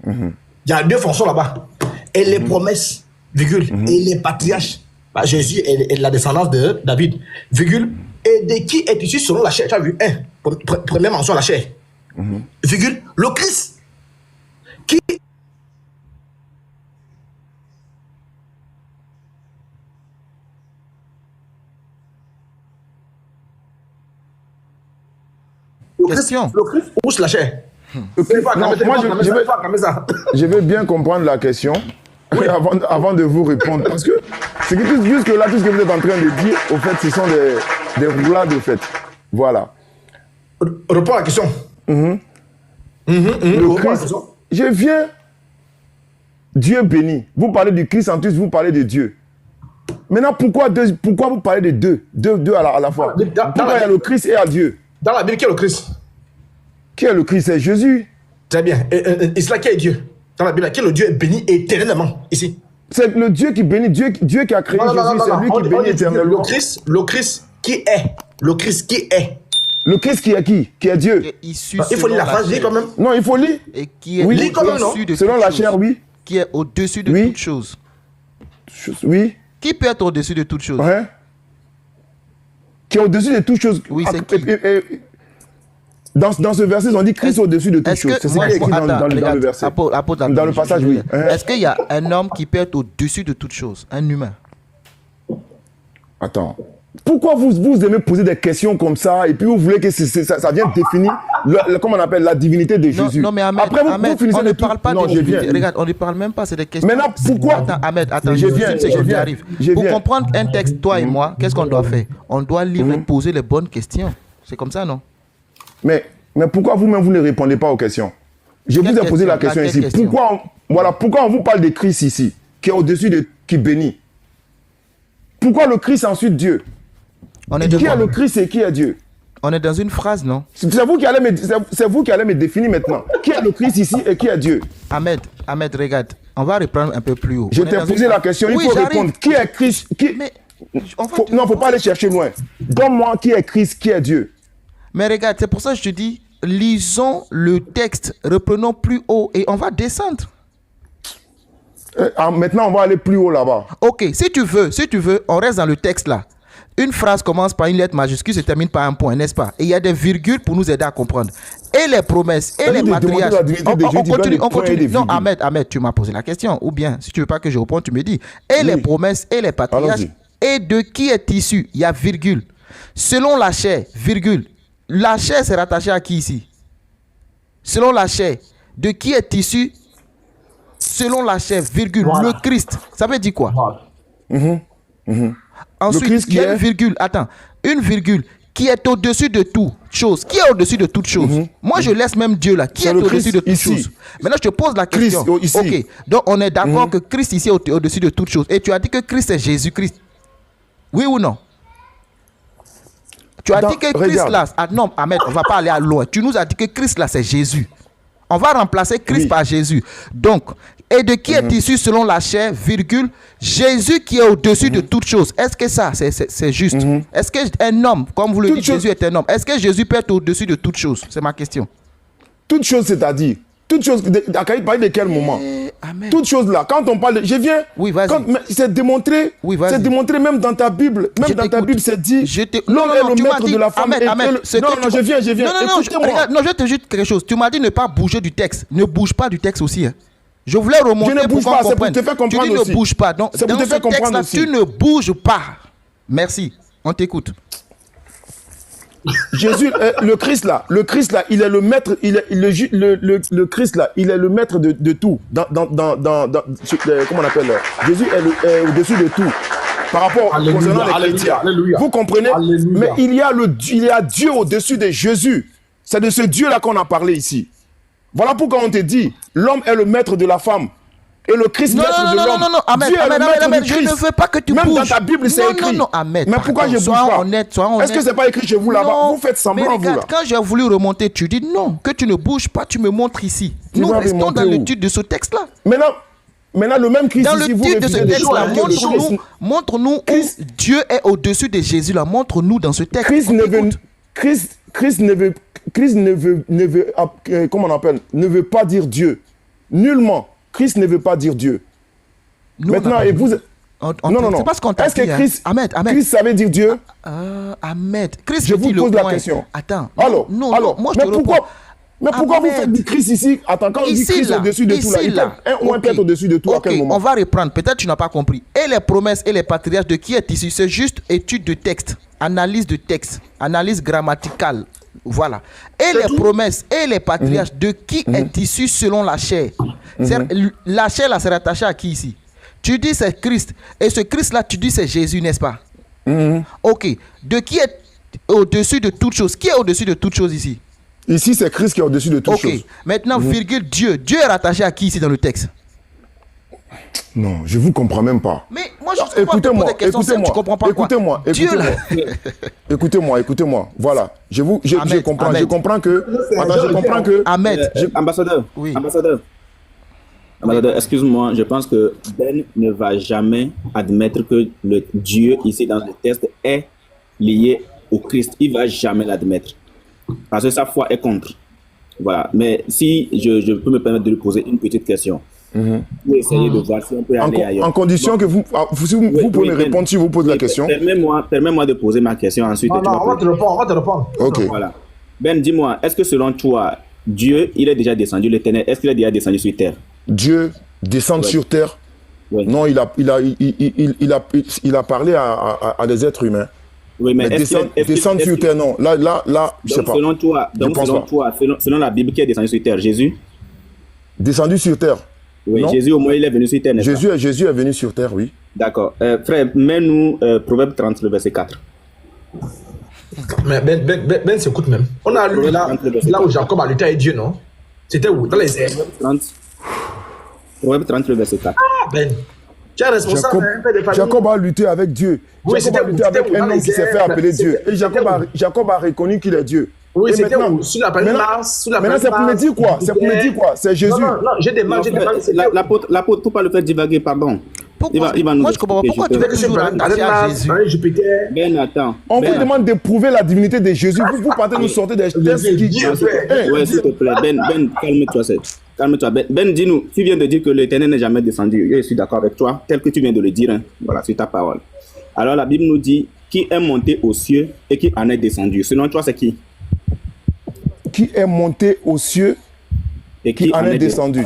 B: Il y a deux fonctions là-bas. Et les promesses, virgule, et les patriarches. Jésus est la descendance de David, virgule, et de qui est issu selon la chair? Tu as vu? Première mention la chair. Virgule, le Christ. Qui
A: Question.
B: Le Christ pousse la chair.
G: Je vais bien comprendre la question. Oui. Avant de vous répondre, parce que c'est que jusque là, tout ce que vous êtes en train de dire, au fait, ce sont des roulades, au fait. Voilà.
B: Réponds à la question.
G: Le Christ, je viens, Dieu béni. Vous parlez du Christ en plus, vous parlez de Dieu. Maintenant, pourquoi vous parlez de deux à la fois? Pourquoi il y a le Christ et à Dieu?
B: Dans la Bible, qui est le Christ?
G: Qui est le Christ? C'est Jésus.
B: Très bien. Et cela qui est Dieu? Dans la Bible, qui est le Dieu béni éternellement ici?
G: C'est le Dieu qui bénit, Dieu qui a créé Jésus, c'est lui qui bénit éternellement.
B: Le Christ qui est. Le Christ qui est.
G: Le Christ qui est qui? Qui est Dieu.
B: Il faut lire la phrase, lis quand même.
G: Non, il faut lire.
A: Et qui est
G: oui,
A: au-dessus de
G: selon la chair, oui.
A: Qui est au-dessus de toute chose.
G: Oui.
A: Qui peut être au-dessus de toute chose?
G: Ouais. Qui est au-dessus de toute chose.
A: Oui, c'est qui?
G: Dans ce verset, on dit Christ au-dessus de toute chose. C'est ce qui est écrit dans le verset. Dans le passage, oui.
A: Est-ce qu'il y a un homme qui peut être au-dessus de toute chose? Un humain?
G: Attends. Pourquoi vous aimez poser des questions comme ça et puis vous voulez que ça vienne définir comment on appelle la divinité de Jésus?
A: Non mais Ahmed,
G: après vous finissez
A: on ne parle pas de divinité. Regarde, on ne parle même pas, c'est des questions.
G: Maintenant, pourquoi?
A: Attends, je arrive. Pour comprendre un texte, toi et moi, qu'est-ce qu'on doit faire? On doit lire et poser les bonnes questions. C'est comme ça, non?
G: Mais pourquoi vous-même vous ne répondez pas aux questions? Je vous ai posé la question ici. Pourquoi on vous parle de Christ ici, qui est au-dessus de qui bénit? Pourquoi le Christ ensuite Dieu? Qui est le Christ et qui est Dieu?
A: On est dans une phrase, non?
G: C'est vous qui allez me définir maintenant. Qui est le Christ ici et qui est Dieu?
A: Ahmed, regarde, on va reprendre un peu plus haut.
G: Je t'ai posé la question, il faut répondre. Qui est Christ? Non, faut pas aller chercher loin. Donne-moi qui est Christ, qui est Dieu.
A: Mais regarde, c'est pour ça que je te dis, lisons le texte, reprenons plus haut et on va descendre.
G: Maintenant, on va aller plus haut là-bas.
A: Ok, si tu veux, on reste dans le texte là. Une phrase commence par une lettre majuscule, se termine par un point, n'est-ce pas? Et il y a des virgules pour nous aider à comprendre. Et les promesses, et les patriarches. On continue. Non, Ahmed, tu m'as posé la question. Ou bien, si tu veux pas que je réponde, tu me dis. Et les promesses, et les patriarches. Et de qui est issu? Il y a virgule. Selon la chair, virgule. La chair, c'est rattaché à qui ici? Selon la chair. De qui est issu? Selon la chair, virgule. Voilà. Le Christ. Ça veut dire quoi? Ensuite, il y a une virgule. Attends. Une virgule qui est au-dessus de toute chose. Qui est au-dessus de toute chose? Moi, je laisse même Dieu là. Qui est au-dessus de toute chose? Maintenant, je te pose la question.
G: Christ,
A: ok. Donc, on est d'accord que Christ ici est au-dessus de toute chose. Et tu as dit que Christ est Jésus-Christ. Oui ou non? Tu as dit que Christ là... Ah, non, Ahmed, on ne va pas aller à loin. Tu nous as dit que Christ là, c'est Jésus. On va remplacer Christ par Jésus. Donc, et de qui est issu selon la chair, virgule, Jésus qui est au-dessus de toute chose. Est-ce que ça, c'est juste? Est-ce qu'un homme, comme vous le dites, Jésus est un homme, est-ce que Jésus peut être au-dessus de toute chose? C'est ma question.
G: Toute chose, c'est-à-dire, toute chose, parler de quel moment? Toute chose là, quand on parle de... Je viens...
A: Oui, vas-y.
G: C'est démontré, c'est démontré même dans ta Bible. Même dans ta Bible, c'est dit, l'homme est le maître de la femme. Non, je viens.
A: Non, je te juste quelque chose. Tu m'as dit ne pas bouger du texte. Ne bouge pas du texte aussi. Je voulais remonter pour qu'on comprenne.
G: C'est pour te faire comprendre aussi.
A: Tu dis ne bouge pas. Donc, dans ce texte-là, tu ne bouges pas. Merci. On t'écoute.
G: Jésus, le Christ là, il est le maître, le Christ là, il est le maître de tout. Comment on appelle? Jésus est au-dessus de tout. Par rapport concernant les chrétiens. Vous comprenez? Alléluia. Mais il y a Dieu au-dessus de Jésus. C'est de ce Dieu là qu'on a parlé ici. Voilà pourquoi on te dit, l'homme est le maître de la femme. Et le Christ maître de l'homme.
A: Non, Ahmed, je ne veux pas que tu bouges.
G: Même dans ta Bible, c'est écrit.
A: Non, Ahmed.
G: Mais pourquoi je bouge pas? Est-ce que c'est pas écrit chez vous là-bas? Vous faites semblant,
A: mais regarde,
G: vous là.
A: Quand j'ai voulu remonter, tu dis non, que tu ne bouges pas, tu me montres ici. Nous restons dans l'étude de ce texte-là.
G: Maintenant, le même Christ
A: dans
G: ici,
A: l'étude de ce texte-là, montre-nous où Dieu est au-dessus de Jésus là. Montre-nous dans ce texte.
G: Christ ne veut, comment on appelle, ne veut pas dire Dieu. Nullement. Christ ne veut pas dire Dieu. Maintenant, et vous... Non.
A: C'est pas ce qu'on t'a dit.
G: Est-ce que Christ savait dire Dieu?
A: Ahmed. Christ
G: je vous pose la question.
A: Attends.
G: Alors,
A: moi je te réponds.
G: Mais pourquoi vous faites du Christ ici? Attends, quand on dit Christ au-dessus de tout là, il peut un ou un peut-être au-dessus de tout à quel moment?
A: On va reprendre. Peut-être tu n'as pas compris. Et les promesses et les patriarches de qui est issu? C'est juste étude de texte, analyse de texte, analyse grammaticale. Voilà. Et les promesses et les patriarches de qui est issu selon la chair. La chair là, c'est rattaché à qui ici? Tu dis c'est Christ. Et ce Christ là, tu dis c'est Jésus, n'est-ce pas? Ok. De qui est au-dessus de toute chose? Qui est au-dessus de toute chose ici?
G: Ici, c'est Christ qui est au-dessus de toute chose.
A: Ok. Maintenant, virgule, Dieu. Dieu est rattaché à qui ici dans le texte?
G: Non, je vous comprends même pas.
A: Mais moi, je écoutez-moi,
G: écoutez-moi,
A: tu comprends pas
G: écoutez-moi, écoutez-moi. Voilà, je comprends,
A: Ahmed.
G: je comprends que. Attends, je comprends que.
A: Ahmed,
D: Ambassadeur,
A: Oui.
D: ambassadeur, excuse-moi, je pense que Ben ne va jamais admettre que le Dieu ici dans le texte est lié au Christ. Il va jamais l'admettre. Parce que sa foi est contre. Voilà. Mais si je peux me permettre de lui poser une petite question. Pour essayer de voir si on peut aller ailleurs.
G: En condition que vous pouvez me répondre si vous posez la question.
D: Permets-moi de poser ma question ensuite.
B: Non, on va te répondre.
G: Ok.
D: Voilà. Ben, dis-moi, est-ce que selon toi, Dieu, il est déjà descendu, l'Éternel, est-ce qu'il est déjà descendu sur terre?
G: Dieu descend sur terre.
D: Oui.
G: Non, il a parlé à des êtres humains.
D: Oui, mais
G: descendre sur terre, non. Là, je sais pas.
D: Selon toi, selon la Bible, qui est descendu sur terre? Jésus?
G: Descendu sur terre.
D: Oui,
G: non.
D: Jésus au moins il est venu sur terre, n'est-ce pas?
G: Jésus est venu sur terre, oui.
D: D'accord. Frère, mets-nous Proverbe 30, le verset 4.
B: Mais Ben s'écoute même. On a lu là où Jacob a lutté avec Dieu, non? C'était où? Dans les airs.
D: Proverbe 30, le verset 4.
B: Ah, Ben. Tu es responsable, un père de famille.
G: Jacob a lutté avec Dieu.
B: Oui,
G: Jacob a lutté avec un homme qui s'est fait appeler Dieu. Et Jacob a reconnu qu'il est Dieu.
B: Oui,
G: et
B: c'était
G: maintenant,
B: sur la planète Mars.
G: Maintenant, c'est pour me dire quoi? C'est pour me dire quoi? C'est Jésus.
B: Non, j'ai des mal.
D: L'apôtre, faut pas le faire divaguer, pardon.
A: pourquoi,
D: il va nous
A: moi je comprends pas pourquoi tu veux toujours rattacher à Jésus.
D: Ben, attends.
G: On vous demande de prouver la divinité de Jésus. Vous partez nous sortir des textes qui...
D: Ouais, s'il te plaît. Ben, calme-toi. Calme-toi. Ben, dis-nous, tu viens de dire que l'Éternel n'est jamais descendu. Je suis d'accord avec toi, tel que tu viens de le dire. Hein. Voilà, c'est ta parole. Alors la Bible nous dit, qui est monté aux cieux et qui en est descendu. Selon toi, c'est qui?
G: Qui est monté aux cieux et qui en est descendu.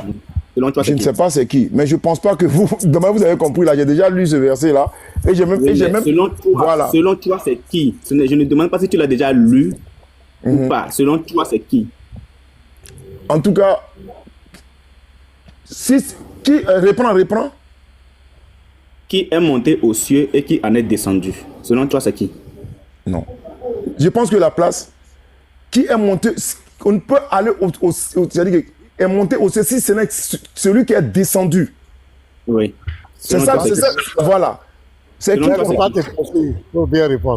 D: Selon toi,
G: je ne sais pas c'est qui, mais je ne pense pas que vous... Demain, vous avez compris, là, j'ai déjà lu ce verset-là. Et j'ai même...
D: Selon toi, c'est qui? Je ne demande pas si tu l'as déjà lu ou pas. Selon toi, c'est qui?
G: En tout cas, reprends.
D: Qui est monté aux cieux et qui en est descendu. Selon toi, c'est qui?
G: Non. Je pense que la place... Qui est monté... On ne peut aller c'est-à-dire est monté au cieux si ce n'est celui qui est descendu.
D: Oui.
G: C'est ça, voilà. C'est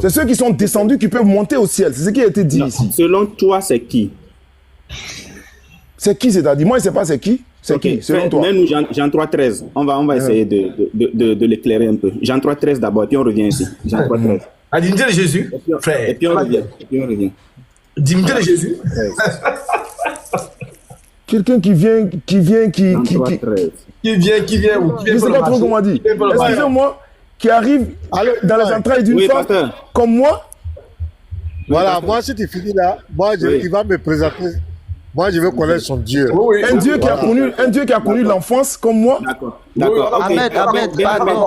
G: ceux qui sont descendus qui peuvent monter au ciel. C'est ce qui a été dit ici.
D: Selon toi, c'est qui?
G: C'est qui, c'est-à-dire? Moi, je ne sais pas c'est qui. C'est qui, selon toi?
D: Même Jean 3,13. On va essayer de l'éclairer un peu. Jean 3,13 d'abord, et puis on revient ici. Jean 3,13.
B: La dignité de Jésus, frère.
D: Et puis on revient.
B: Dignité de Jésus.
G: Quelqu'un qui vient. Qui vient où? Je ne sais pas trop comment dire. Excusez-moi, qui arrive dans les entrailles d'une femme comme moi.
F: Voilà, moi, si tu finis là, il va me présenter. Moi, je veux connaître son Dieu.
G: Un Dieu qui a connu l'enfance comme moi.
D: D'accord.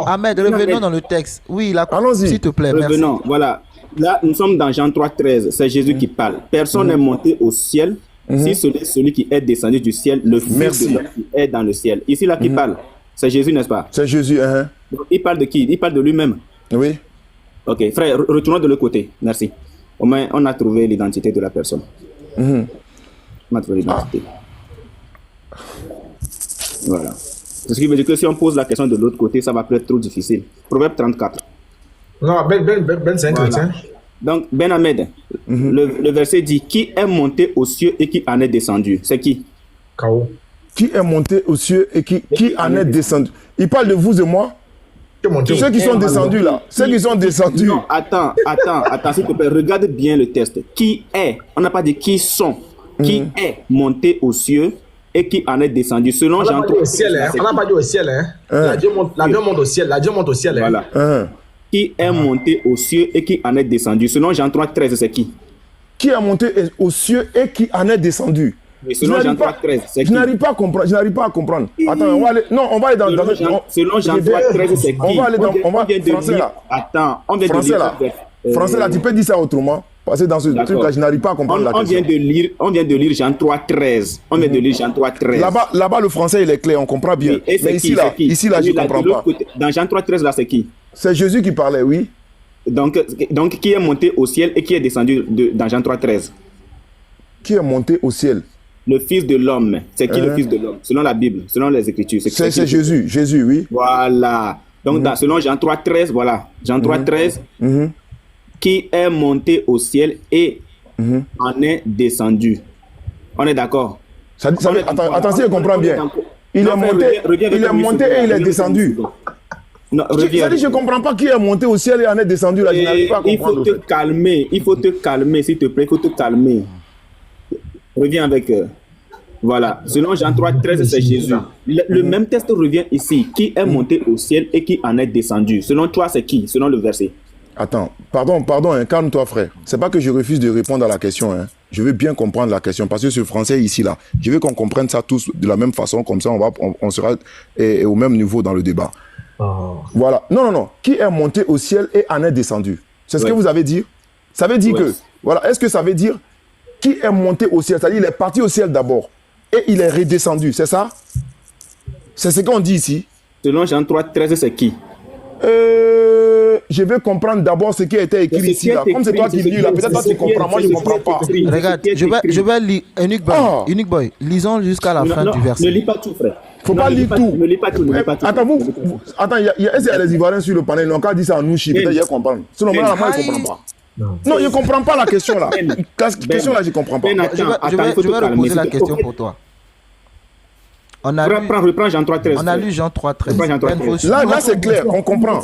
A: Ahmed, revenons dans le texte. Oui,
G: allons-y.
A: S'il te plaît,
D: revenons,
A: merci.
D: Voilà. Là, nous sommes dans Jean 3,13. C'est Jésus qui parle. Personne n'est monté au ciel si ce n'est celui qui est descendu du ciel, le Fils de l'homme qui est dans le ciel. Ici, là, qui parle, c'est Jésus, n'est-ce pas?
G: C'est Jésus,
D: Il parle de qui? Il parle de lui-même.
G: Oui.
D: Ok, frère, retournons de l'autre côté. Merci. Au moins, on a trouvé l'identité de la personne. On a trouvé l'identité. Voilà. C'est ce qui veut dire que si on pose la question de l'autre côté, ça va peut être trop difficile. Proverbe 34.
B: Non, Ben c'est un chrétien.
D: Donc, Ben Ahmed, le verset dit, qui est monté aux cieux et qui en est descendu? C'est qui?
B: K.O.
G: Qui est monté aux cieux et qui en est descendu? Il parle de vous et moi? Ceux qui sont descendus là. Ceux qui sont descendus.
D: Non, attends, s'il te plaît, regarde bien le texte. Qui est? On n'a pas dit qui sont. Qui est monté aux cieux et qui en est descendu? Selon Jean 3.
B: On n'a pas dit au ciel, L'avion monte au ciel. L'avion monte au ciel.
D: Voilà. Qui est monté aux cieux et qui en est descendu? Selon Jean 3,13, c'est qui?
G: Qui est monté aux cieux et qui en est descendu?
D: Oui, selon Jean 3,13, c'est qui?
G: Je n'arrive pas à comprendre. Attends, on va aller dans...
D: Selon Jean 3,13, c'est qui?
G: On va aller dans... Français là.
D: Attends, on vient de
G: lire... Français là, tu peux dire ça autrement? Parce que dans ce truc là, je n'arrive pas à comprendre la question.
D: On vient de lire Jean 3,13. On vient de lire Jean 3,13.
G: Là-bas, le français, il est clair, on comprend bien.
D: Oui, mais ici, là,
G: je ne comprends pas.
D: Dans Jean 3,13, là, c'est qui?
G: C'est Jésus qui parlait, oui.
D: Donc, qui est monté au ciel et qui est descendu dans Jean 3,13?
G: Qui est monté au ciel?
D: Le Fils de l'homme. C'est qui le Fils de l'homme? Selon la Bible, selon les Écritures.
G: C'est Jésus. Jésus, oui.
D: Voilà. Donc, selon Jean 3,13, voilà. Jean 3,13, qui est monté au ciel et en est descendu. On est d'accord?
G: Attends, si je comprends bien. Il est monté et il est descendu.
D: Non,
G: je ne comprends pas qui est monté au ciel et en est descendu. Là, je n'arrive pas à comprendre.
D: Il faut te calmer, s'il te plaît. Il faut te calmer. Reviens avec... Voilà. Selon Jean 3,13, c'est Jésus. Le même texte revient ici. Qui est monté au ciel et qui en est descendu? Selon toi, c'est qui? Selon le verset.
G: Attends, pardon, calme-toi, frère. C'est pas que je refuse de répondre à la question. Hein. Je veux bien comprendre la question parce que ce français ici, là, je veux qu'on comprenne ça tous de la même façon. Comme ça, on sera au même niveau dans le débat. Voilà. Non. Qui est monté au ciel et en est descendu? C'est ce que vous avez dit? Ça veut dire que... Voilà. Est-ce que ça veut dire qui est monté au ciel? C'est-à-dire il est parti au ciel d'abord et il est redescendu. C'est ça? C'est ce qu'on dit ici.
D: Selon Jean 3,13, c'est qui?
G: Je vais comprendre d'abord ce qui a été écrit ici. Là. Comme c'est toi qui lis, là, peut-être toi tu comprends, moi je ne comprends pas.
A: Regarde, je vais lire Unique Boy. Lisons jusqu'à la fin du verset.
D: Ne lis pas tout, frère.
G: Faut pas lire tout.
D: Ne lis pas tout.
G: Attends, il y a des Ivoiriens sur le panel. Donc, quand dit ça en nous, peut-être ils comprennent. Sinon, moi, je ne comprends pas. Non, je ne comprends pas la question là. La question là, je ne comprends pas.
A: Je vais reposer la question pour toi.
D: Reprends Jean 3,13.
A: On a lu Jean 3,13.
G: Là, c'est clair, on comprend.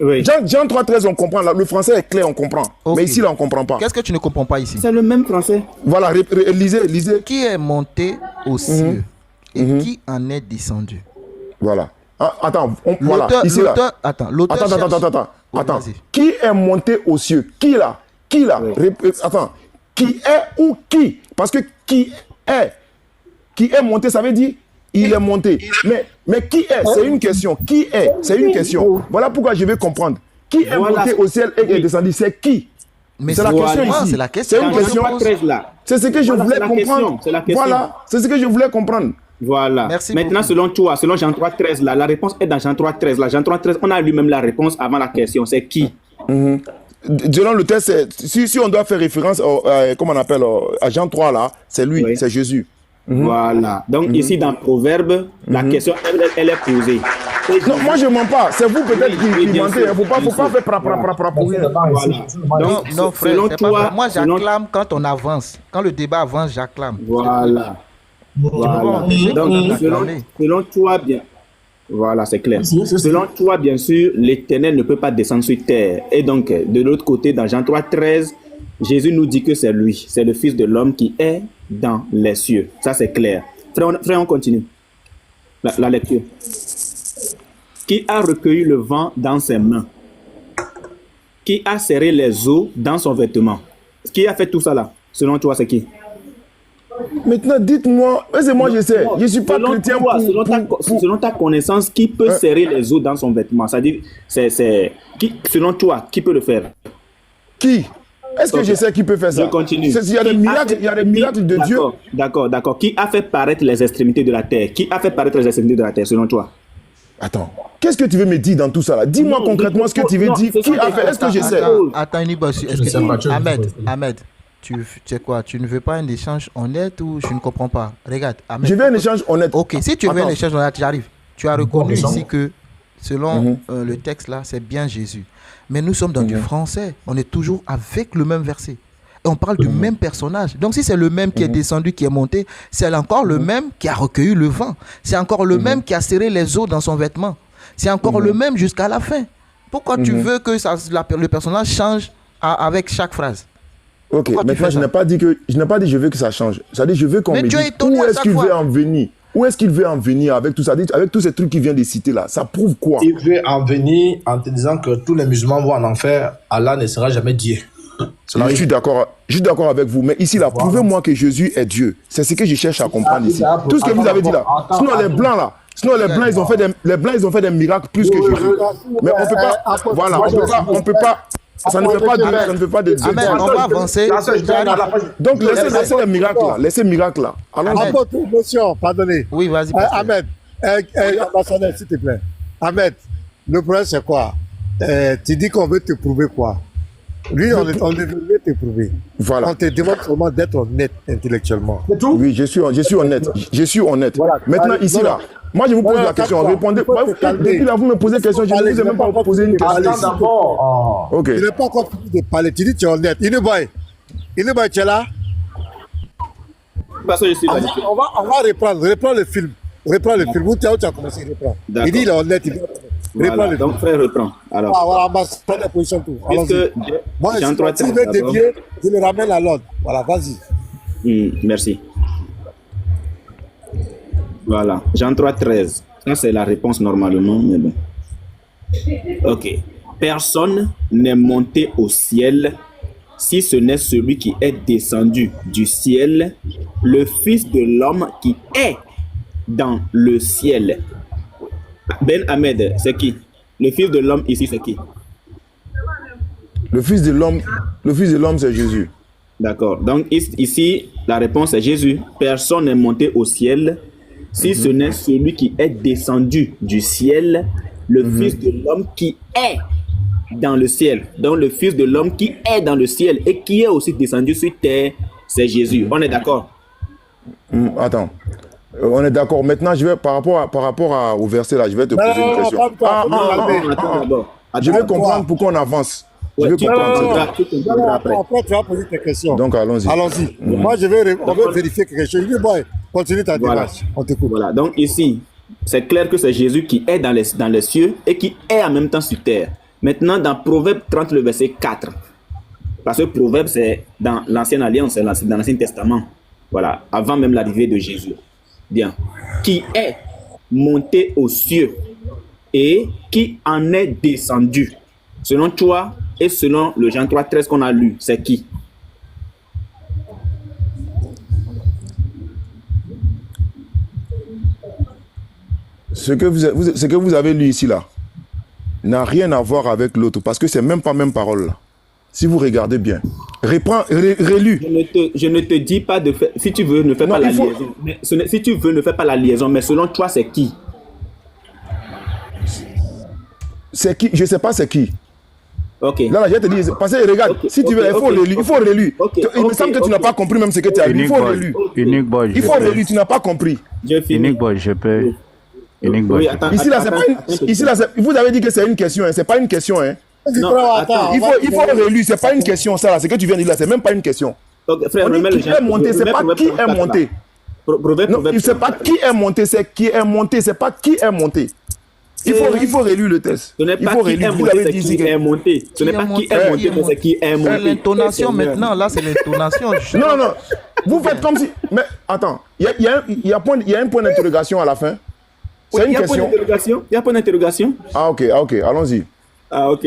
D: Oui.
G: Jean 3,13, on comprend. Là, le français est clair, on comprend. Okay. Mais ici, là, on ne comprend pas.
A: Qu'est-ce que tu ne comprends pas ici?
D: C'est le même français.
G: Voilà, lisez.
A: Qui est monté aux cieux et qui en est descendu?
G: Voilà. Attends, voilà. Ici, là. Attends. Qui est monté aux cieux? Qui là? Oui. Attends. Qui est ou qui? Parce que qui est monté, ça veut dire il est monté. Mais qui est? C'est une question. Qui est? C'est une question. Voilà pourquoi je vais comprendre. Qui est monté au ciel et est descendu? C'est qui? C'est la question ici.
A: C'est la question.
G: C'est une question. C'est ce que je voulais comprendre. Voilà. C'est ce que je voulais comprendre.
D: Voilà.
A: Merci
D: maintenant,
A: beaucoup.
D: selon Jean 3,13, la réponse est dans Jean 3,13. Là, Jean 3,13, on a lui-même la réponse avant la question. C'est qui?
G: Selon le texte, si on doit faire référence comment on appelle, à Jean 3, là, c'est lui, c'est Jésus.
D: Voilà. Donc, ici, dans Proverbe, la question, elle est posée.
G: Non, moi, je ne mens pas. C'est vous peut-être qui mentez. Il ne faut pas faire pour rien.
D: Voilà.
A: Non, frère, selon toi, moi, j'acclame quand on avance. Quand le débat avance, j'acclame.
D: Voilà. Donc, selon toi, bien. Voilà, c'est clair. Selon toi, bien sûr, l'Éternel ne peut pas descendre sur terre. Et donc, de l'autre côté, dans Jean 3,13, Jésus nous dit que c'est lui, c'est le Fils de l'homme qui est dans les cieux. Ça, c'est clair. Frère, on continue. La lecture. Qui a recueilli le vent dans ses mains? Qui a serré les eaux dans son vêtement? Qui a fait tout ça là? Selon toi, c'est qui?
G: Maintenant, dites-moi, moi je sais, je ne suis pas chrétien
D: selon ta connaissance, qui peut serrer les eaux dans son vêtement? C'est-à-dire, selon toi, qui peut le faire?
G: Qui? Est-ce que je sais qui peut faire ça?
D: Je continue.
G: Il y a des miracles de Dieu.
D: D'accord. Qui a fait paraître les extrémités de la terre? Qui a fait paraître les extrémités de la terre, selon toi?
G: Attends, qu'est-ce que tu veux me dire dans tout ça là? Dis-moi concrètement ce que tu veux dire. Qui a fait? Est-ce que je sais?
A: Attends, Ahmed, tu sais quoi? Tu ne veux pas un échange honnête ou je ne comprends pas? Regarde, Ahmed.
G: Je veux un échange honnête.
A: Ok, si tu veux un échange honnête, j'arrive. Tu as reconnu ici que selon le texte là, c'est bien Jésus. Mais nous sommes dans du français. On est toujours avec le même verset. Et on parle du même personnage. Donc si c'est le même qui est descendu, qui est monté, c'est encore le même qui a recueilli le vent. C'est encore le même qui a serré les eaux dans son vêtement. C'est encore le même jusqu'à la fin. Pourquoi tu veux que le personnage change avec chaque phrase?
G: Ok, maintenant je n'ai pas dit je veux que ça change. C'est-à-dire je veux qu'on me dise où est-ce qu'il veut en venir. Où est-ce qu'il veut en venir avec tout ça? Avec tous ces trucs qu'il vient de citer là, ça prouve quoi?
B: Il veut en venir en te disant que tous les musulmans vont en enfer, Allah ne sera jamais Dieu.
G: Je suis d'accord avec vous, mais ici là, prouvez-moi que Jésus est Dieu. C'est ce que je cherche à comprendre ici. Tout ce que vous avez dit là. Sinon les blancs là, ils ont fait des miracles plus que Jésus. Mais on peut pas, voilà, on peut pas. Ça ne fait pas de
A: Amen, on va avancer.
G: Donc laissez les miracles là. Laissez miracles là.
F: Allons-y. Pardonnez.
A: Oui, vas-y.
F: Ahmed, ambassadeur, s'il te plaît. Ahmed, le problème c'est quoi? Tu dis qu'on veut te prouver quoi? Lui, on devrait te prouver.
G: Voilà.
F: On te demande seulement d'être honnête intellectuellement.
B: C'est tout?
G: Oui, je suis honnête. Je suis honnête.
F: Voilà.
G: Maintenant, ici, là, moi, je vous pose la question. Répondez. Depuis là, vous me posez une question. Je ne vous ai même pas posé une question.
B: Attends d'abord.
G: Ok.
F: Tu n'es pas encore fini de parler. Tu dis que tu es honnête. Inuboy, tu es là?
D: Parce que je suis là.
F: On va reprendre le film. Reprends le film. Où tu as commencé à reprendre. Il dit il est honnête.
D: Voilà, donc frère reprend. Alors,
F: voilà, on va prendre la position tout.
D: puisque
F: Moi,
D: Jean 3,
F: si tu veux dévier, je le ramène à l'ordre. Voilà, vas-y.
D: Merci. Voilà, Jean 3, 13. Ça, c'est la réponse normalement, mais bon. Ok. Personne n'est monté au ciel si ce n'est celui qui est descendu du ciel, le Fils de l'homme qui est dans le ciel. Ben Ahmed, c'est qui? Le Fils de l'homme ici, c'est qui?
G: Le Fils de l'homme, c'est Jésus.
D: D'accord. Donc ici, la réponse est Jésus. Personne n'est monté au ciel si ce n'est celui qui est descendu du ciel, le Fils de l'homme qui est dans le ciel. Donc le Fils de l'homme qui est dans le ciel et qui est aussi descendu sur terre, c'est Jésus. On est d'accord?
G: Attends. On est d'accord. Maintenant, je vais par rapport au verset là, je vais te poser une question.
D: Attends d'abord.
G: Je vais comprendre pourquoi on avance. Je vais comprendre.
F: Après, tu vas poser tes questions.
G: Donc, allons-y.
F: Allons-y. Moi, on veut vérifier quelque chose. Boy, continue ta démarche. On t'écoute.
D: Voilà. Donc ici, c'est clair que c'est Jésus qui est dans les cieux et qui est en même temps sur terre. Maintenant, dans Proverbe 30, le verset 4, parce que Proverbe, c'est dans l'Ancienne Alliance, c'est dans l'Ancien Testament. Voilà, avant même l'arrivée de Jésus. Bien. Qui est monté aux cieux et qui en est descendu. Selon toi et selon le Jean 3, 13 qu'on a lu, c'est qui?
G: Ce que vous avez lu ici là n'a rien à voir avec l'autre parce que c'est même pas même parole là. Si vous regardez bien, relis.
D: Je ne te dis pas de faire. Si tu veux, ne fais pas la liaison. Mais si tu veux, ne fais pas la liaison. Mais selon toi, c'est qui?
G: C'est qui? Je sais pas c'est qui.
D: Ok.
G: Là, je vais te dire, parce que regarde, si tu veux, il faut relire. Il faut relire. Il me semble que tu n'as pas compris même ce que tu as lu. Il faut relire. Il faut relire, tu n'as pas compris.
H: Unique boy, je peux. Unique boy.
G: Ici, là, c'est pas une... Ici, là, vous avez dit que c'est une question, hein. C'est pas une question, hein.
D: Non, attends,
G: il faut relire, c'est pas une question, ça, là. Ce que tu viens de dire là, c'est même pas une question.
D: Okay, frère,
G: on dit qui est monté, c'est pas qui est monté. Non, c'est pas qui est monté, c'est qui est monté, c'est pas qui est monté. Il faut relire le test.
D: Ce n'est pas qui est monté, c'est qui est monté. Ce n'est pas qui est monté, mais c'est qui est monté.
A: C'est l'intonation maintenant, là, c'est l'intonation.
G: Non. Vous faites comme si... Mais attends, il y a un point d'interrogation à la fin. C'est une question.
D: Il y a un point d'interrogation.
G: Ah, ok, allons-y.
D: Ah, ok,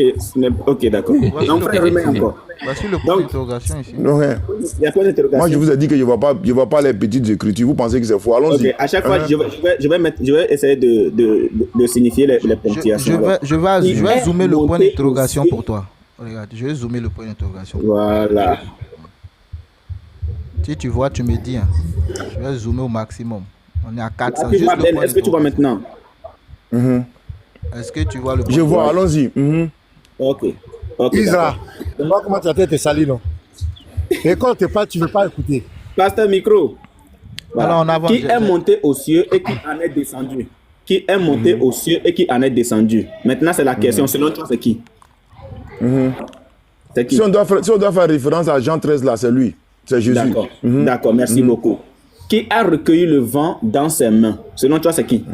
D: ok, d'accord. Donc, frère, remets encore.
A: Voici le point d'interrogation ici.
G: Ouais.
D: Il y a point d'interrogation.
G: Moi, je vous ai dit que je ne vois pas les petites écritures. Vous pensez que c'est faux. Allons-y.
D: Okay. À chaque fois, je vais essayer de signifier les ponctuations.
A: Je vais zoomer le point d'interrogation pour toi. Regarde, je vais zoomer le point d'interrogation.
D: Voilà.
A: Si tu vois, tu me dis. Hein. Je vais zoomer au maximum. On est à 400.
D: Est-ce que tu vois maintenant?
A: Est-ce que tu vois le point?
G: Je vois, allons-y.
D: Ok.
F: Isra, je vois comment tu as été sali, non? Et quand tu parles, tu ne veux pas écouter.
D: Pasteur micro.
A: Voilà. Alors, on avance.
D: Qui est monté aux cieux et qui en est descendu? Qui est monté aux cieux et qui en est descendu? Maintenant, c'est la question. Selon toi, c'est qui? C'est qui?
G: Si on doit faire référence à Jean 13, là, c'est lui. C'est Jésus.
D: D'accord. D'accord, merci beaucoup. Qui a recueilli le vent dans ses mains? Selon toi, c'est qui?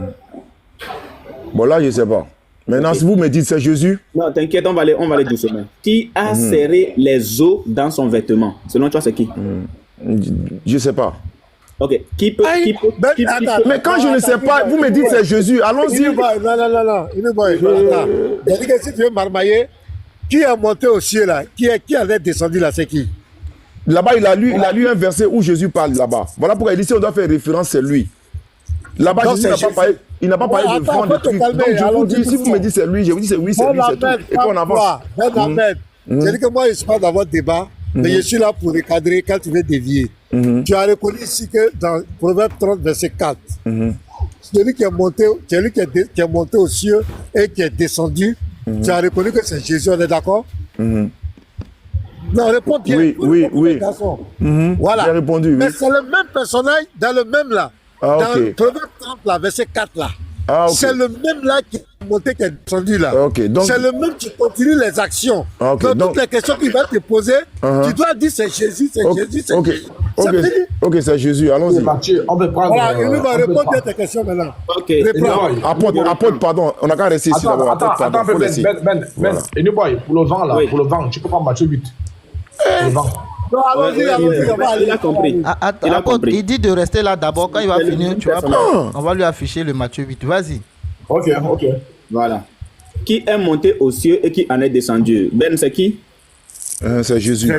G: Bon, là, je ne sais pas. Maintenant, si vous me dites c'est Jésus.
D: Non, t'inquiète, on va aller doucement. Qui a serré les os dans son vêtement? Selon toi, c'est qui?
G: Je ne sais pas.
D: Ok. Qui peut
G: mais quand je ne sais pas, vous me dites c'est Jésus. Allons-y.
F: Non. Je dis que si tu veux marmailler, qui est monté au ciel là? Qui est descendu là? C'est qui?
G: Là-bas, il a lu un verset où Jésus parle là-bas. Voilà pourquoi il dit si on doit faire référence, c'est lui. Là-bas, Jésus n'a pas parlé de vent de trucs. Donc je vous dis, si vous me dites c'est lui, je vous dis c'est oui, c'est lui, c'est tout. Et qu'on avance.
F: Je dis que moi, je ne suis pas dans votre débat, mais je suis là pour recadrer quand tu veux dévier. Tu as reconnu ici que dans Proverbe 30, verset 4, celui qui est monté aux cieux et qui est descendu, tu as reconnu que c'est Jésus, on est d'accord? Non, réponds bien.
G: Oui.
F: Voilà.
G: J'ai répondu, oui.
F: Mais c'est le même personnage dans le même là.
G: Ah,
F: dans
G: ok.
F: Proverbe 30, là, verset 4 là.
G: Ah, ok.
F: C'est le même là qui est monté, qui est descendu là.
G: Ok, donc-
F: C'est le même qui continue les actions.
G: Ah, ok,
F: Dans
G: donc-
F: toutes les questions qu'il va te poser, tu dois dire c'est Jésus, c'est Jésus, c'est Jésus. Ça veut dire-
G: Ok, c'est Jésus, allons-y.
B: Mathieu, on peut prendre.
F: Voilà, il nous va
B: on peut
F: répondre
B: prendre-
F: à tes questions maintenant.
D: Ok.
F: Réponds.
G: Apôtre, pardon, on n'a qu'à rester ici d'abord.
B: Attends,
G: Apôtre, pardon,
B: un peu,
G: faut laisser.
B: Ben, Anyboy, pour le vent là,
D: Oui.
B: pour le vent, tu peux prendre Matthieu 8. Pour le vent.
F: Non, allons-y, on va aller.
D: Il a compris.
A: Attends, apôtre, il dit de rester là d'abord. Quand il va
D: C'est le
A: finir,
D: même
A: tu vas
D: personnage.
A: prendre. On va lui afficher le Matthieu 8. Vas-y.
B: Ok.
D: Voilà. Qui est monté aux cieux et qui en est descendu? Ben, c'est qui?
G: C'est Jésus.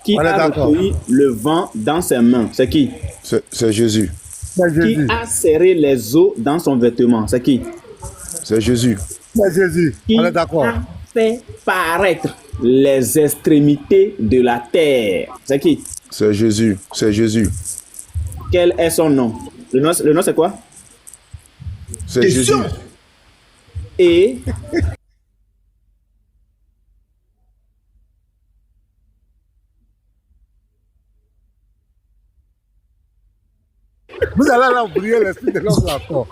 D: Qui
F: On est
D: a
F: d'accord.
D: recueilli le vent dans ses mains? C'est qui?
G: C'est Jésus.
F: C'est
D: Qui
F: Jésus.
D: a serré les eaux dans son vêtement? C'est qui?
G: C'est Jésus.
F: C'est Jésus.
D: Qui
F: On est d'accord.
D: a fait paraître les extrémités de la terre? C'est qui?
G: C'est Jésus. C'est Jésus.
D: Quel est son nom? Le nom c'est quoi?
G: C'est
B: Question.
G: Jésus.
D: Et
F: Vous allez là briller l'esprit de l'homme là encore.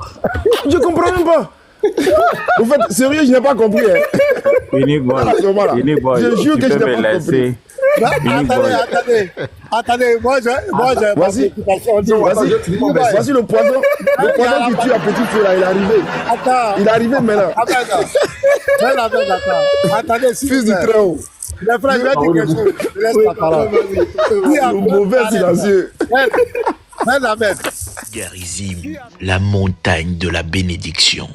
G: Je comprends même pas. En fait, sérieux, je n'ai pas compris. Hein.
H: Unique boy.
G: Voilà.
H: Unique boy.
G: Je jure
H: Tu
G: que je
H: peux
G: n'ai
H: me
G: pas compris.
H: laisser. Unique boy.
F: Attendez, moi j'ai ma
G: Vas-y.
F: préoccupation.
G: Voici le poison. Le poison qui tue à petit feu là, il est arrivé.
F: Attends.
G: Il est arrivé maintenant.
F: Attendez, s'il
G: Fils
F: vous
G: du
F: plaît.
G: très haut.
F: Les frères, je vais dire quelque chose. Je laisse la parole.
G: Le mauvais silencieux.
F: Ahmed.
I: Garizim, la montagne de la bénédiction.